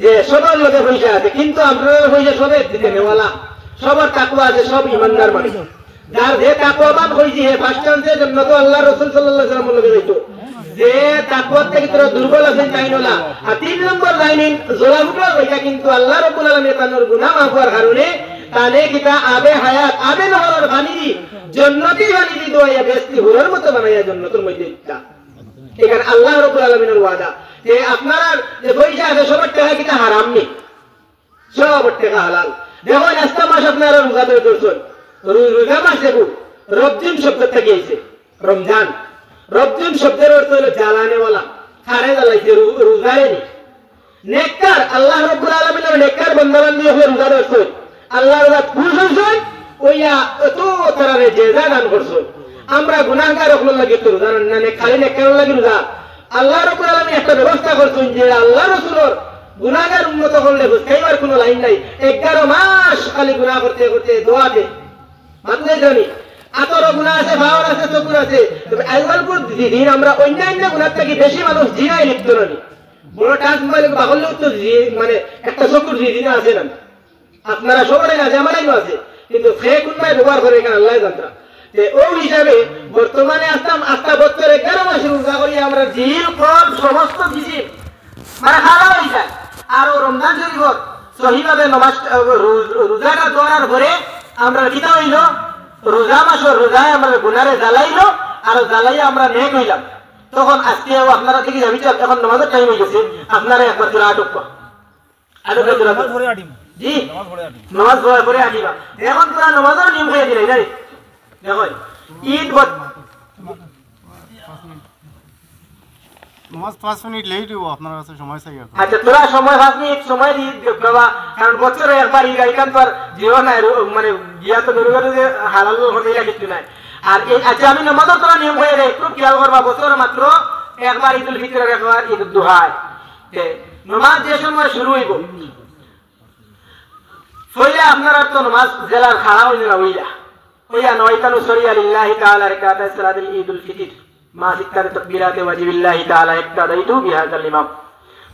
Speaker 1: যে সবার লোকে পয়সা আছে কিন্তু আপনারা পয়সা সবে দিতে নেওয়ালা সবার তাকওয়া আছে সব ইমানদার মানুষ যার যে তাকওয়াবান হইছে হে ফার্স্ট চান্সে জান্নাত আল্লাহ রাসূল সাল্লাল্লাহু আলাইহি ওয়াসাল্লাম লগে যাইতো যে তাকওয়া থেকে তোরা দুর্বল আছেন তাইনোলা আর 3 নম্বর লাইনিন জোলামুটা ওইটা কিন্তু আল্লাহ রাব্বুল আলামিন তার গুনাহ মাফ করার কারণে তানে কিতা আবে হায়াত আবে নহর পানি জান্নাতি পানি দি দোয়া বেস্তি হুরের মতো বানাইয়া জান্নাতের মধ্যে ইচ্ছা এখানে আল্লাহ রাব্বুল আলামিনের ওয়াদা যে আপনারা যে পয়সা আছে সবার টাকা কিতা হারাম নি সবার টাকা হালাল দেখো আজকে মাস আপনারা রোজা ধরছেন রোজা মাস দেখুন রমজান শব্দ থেকে এসে রমজান রমজান শব্দের অর্থ হলো জ্বালানেওয়ালা খারে জ্বালাইছে রোজারে নি নেককার আল্লাহ রাব্বুল আলামিনের নেককার বান্দাবান্দি হয়ে রোজা ধরছেন আল্লাহ রাত খুশ হইছেন ওইয়া এত তারারে জেজা দান করছেন আমরা গুনাহগার হলো লাগে তো রোজা না খালি নেককার লাগে রোজা আল্লাহ রাব্বুল আলামিন একটা ব্যবস্থা করছেন যে আল্লাহ রাসূলের গুনাহগার উম্মত হলে বুঝাইবার কোনো লাইন নাই 11 মাস খালি গুনাহ করতে করতে দোয়াতে মানে জানি আতর গুনাহ আছে ভাওর আছে চকুর আছে তবে আইওয়ালপুর দিন আমরা অন্যান্য গুনাহ থেকে বেশি মানুষ জিনায় লিপ্ত নই বড় টাচ মোবাইল বাহল্য তো মানে একটা চকুর জিনা আছে না আপনারা সবাই না জামানাইও আছে কিন্তু সে কোনটাই ব্যবহার করে কেন আল্লাহ জানতা যে ওই হিসাবে বর্তমানে আস্তা বছর 11 মাস রোজা করি আমরা জিল কর সমস্ত কিছু মানে হারা হয়ে যায় আর রমজান শরীফ সহিভাবে নামাজ রোজাটা ধরার পরে আমরা কিতা হইল রোজা মাস রোজায় আমরা গুনারে জ্বালাইলো আর জ্বালাইয়া আমরা নেক হইলাম তখন আজকে আপনারা থেকে যাবি এখন নামাজের টাইম হয়ে গেছে আপনারা একবার তোরা আটকবা জি নামাজ পড়ে আনিবা এখন তোরা নামাজের নিয়ম হয়ে দিলাই জানি দেখো ঈদ
Speaker 2: নামাজ 5 মিনিট লেট হইব আপনার কাছে সময় চাই এখন
Speaker 1: আচ্ছা তোরা সময় 5 মিনিট সময় দি দেবা কারণ বছরে একবার ঈদ আইকান তো আর জীবন মানে গিয়া তো দরকার যে হালাল হতে লাগে কিছু নাই আর এই আচ্ছা আমি নামাজের তোলা নিয়ম হয়ে যায় একটু খেয়াল করবা বছর মাত্র একবার ঈদুল ফিতরের একবার ঈদ দুহায় নামাজ যে সময় শুরু হইব হইলে আপনারা তো নামাজ জেলার খাড়া হইলে না হইয়া নয়তানু সরিয়া লিল্লাহি তাআলা রাকাতা সালাতুল ঈদুল ফিতর মা সিত্তার তাকবীরাতে ওয়াজিবিল্লাহি তাআলা ইক্তাদাইতু বিহাযাল ইমাম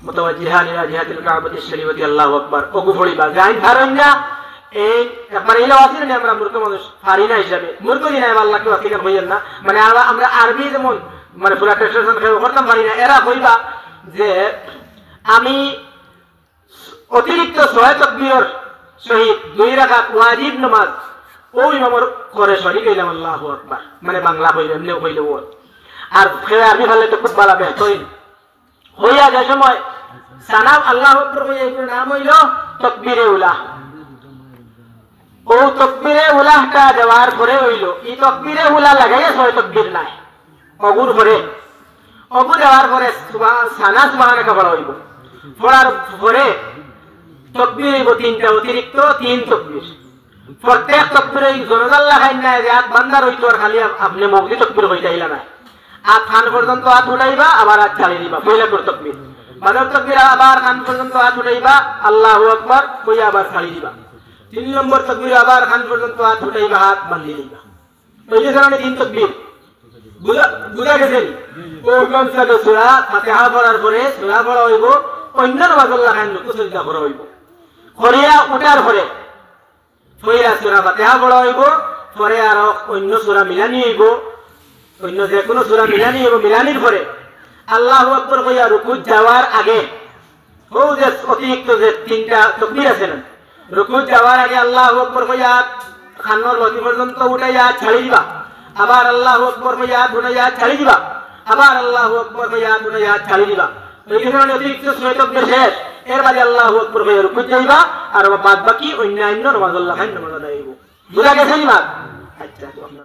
Speaker 1: মুতাওয়াজ্জিহান ইলা জিহাতিল কাবাতিশ শরীফতি আল্লাহু আকবার ওগু পড়িবা যাই ধারণা এই একবার ইলা ওয়াসিল নে আমরা মূর্খ মানুষ ফারিনা হিসাবে মূর্খ দিনা আল্লাহ কি ওয়াকিল হইয়েন না মানে আমরা আরবি যেমন মানে পুরা ট্রান্সলেশন করতাম পারি না এরা কইবা যে আমি অতিরিক্ত 6 তাকবীর শহীদ 2 রাকাত ওয়াজিব নামাজ ওই ইমামের করে শরীক হইলাম আল্লাহু আকবার মানে বাংলা কইলে এমনি কইলে ও আর ফের আরবি বললে তো খুব ভালো বেহতরিন হইয়া যে সময় সানাম আল্লাহু আকবার কইয়া এর নাম হইল তাকবীরে উলা ও তাকবীরে উলাহটা দেওয়ার পরে হইল এই তাকবীরে উলা লাগাইয়া 6 তাকবীর নাই অগুর পরে অগু দেওয়ার পরে সানা সুবহানাকা পড়া হইব পড়ার পরে তাকবীর হইব 3টা অতিরিক্ত 3 তাকবীর প্রত্যেক তাকবীরে জনজাল্লাহ খাই না যে আত বান্দার হইতো আর খালি আপনি মগদি তাকবীর হইতাইলা না আত খান পর্যন্ত হাত উঠাইবা আবার হাত চালিয়ে দিবা পয়লা করে তাকবীর মানব তাকবীর আবার খান পর্যন্ত হাত উঠাইবা আল্লাহু আকবার কইয়া আবার চালিয়ে দিবা 3 নম্বর তাকবীর আবার খান পর্যন্ত হাত উঠাইবা হাত বাঁধিয়ে দিবা এই ধরনের 3 তাকবীর বুঝা গেছে ও কোন সূরা ফাতিহা পড়ার পরে সূরা পড়া হইব অন্য নামাজুল্লাহ খান কুসুজা করা হইব করিয়া উঠার পরে পয়লা সূরা ফাতিহা পড়া হইব পরে আর অন্য সূরা মিলানি হইব অন্য যে কোনো সূরা মিলানি হইব মিলানির পরে আল্লাহু আকবার কইয়া রুকুত যাওয়ার আগে ও যে অতিরিক্ত যে 3টা তাকবীর আছে না রুকুত যাওয়ার আগে আল্লাহু আকবার কইয়া খান্নর লতি পর্যন্ত উঠাইয়া ছাড়ি দিবা আবার আল্লাহু আকবার কইয়া উঠাইয়া ছাড়ি দিবা আবার আল্লাহু আকবার কইয়া উঠাইয়া ছাড়ি দিবা এই ধরনের অতিরিক্ত 6 তাকবীর শেষ এর বাদে আল্লাহু আকবার কইয়া রুকুত যাইবা আর বাদ বাকি অন্যান্য নামাজুল্লাহ খান নামাজ আদায় হইব বুঝা গেছে না আচ্ছা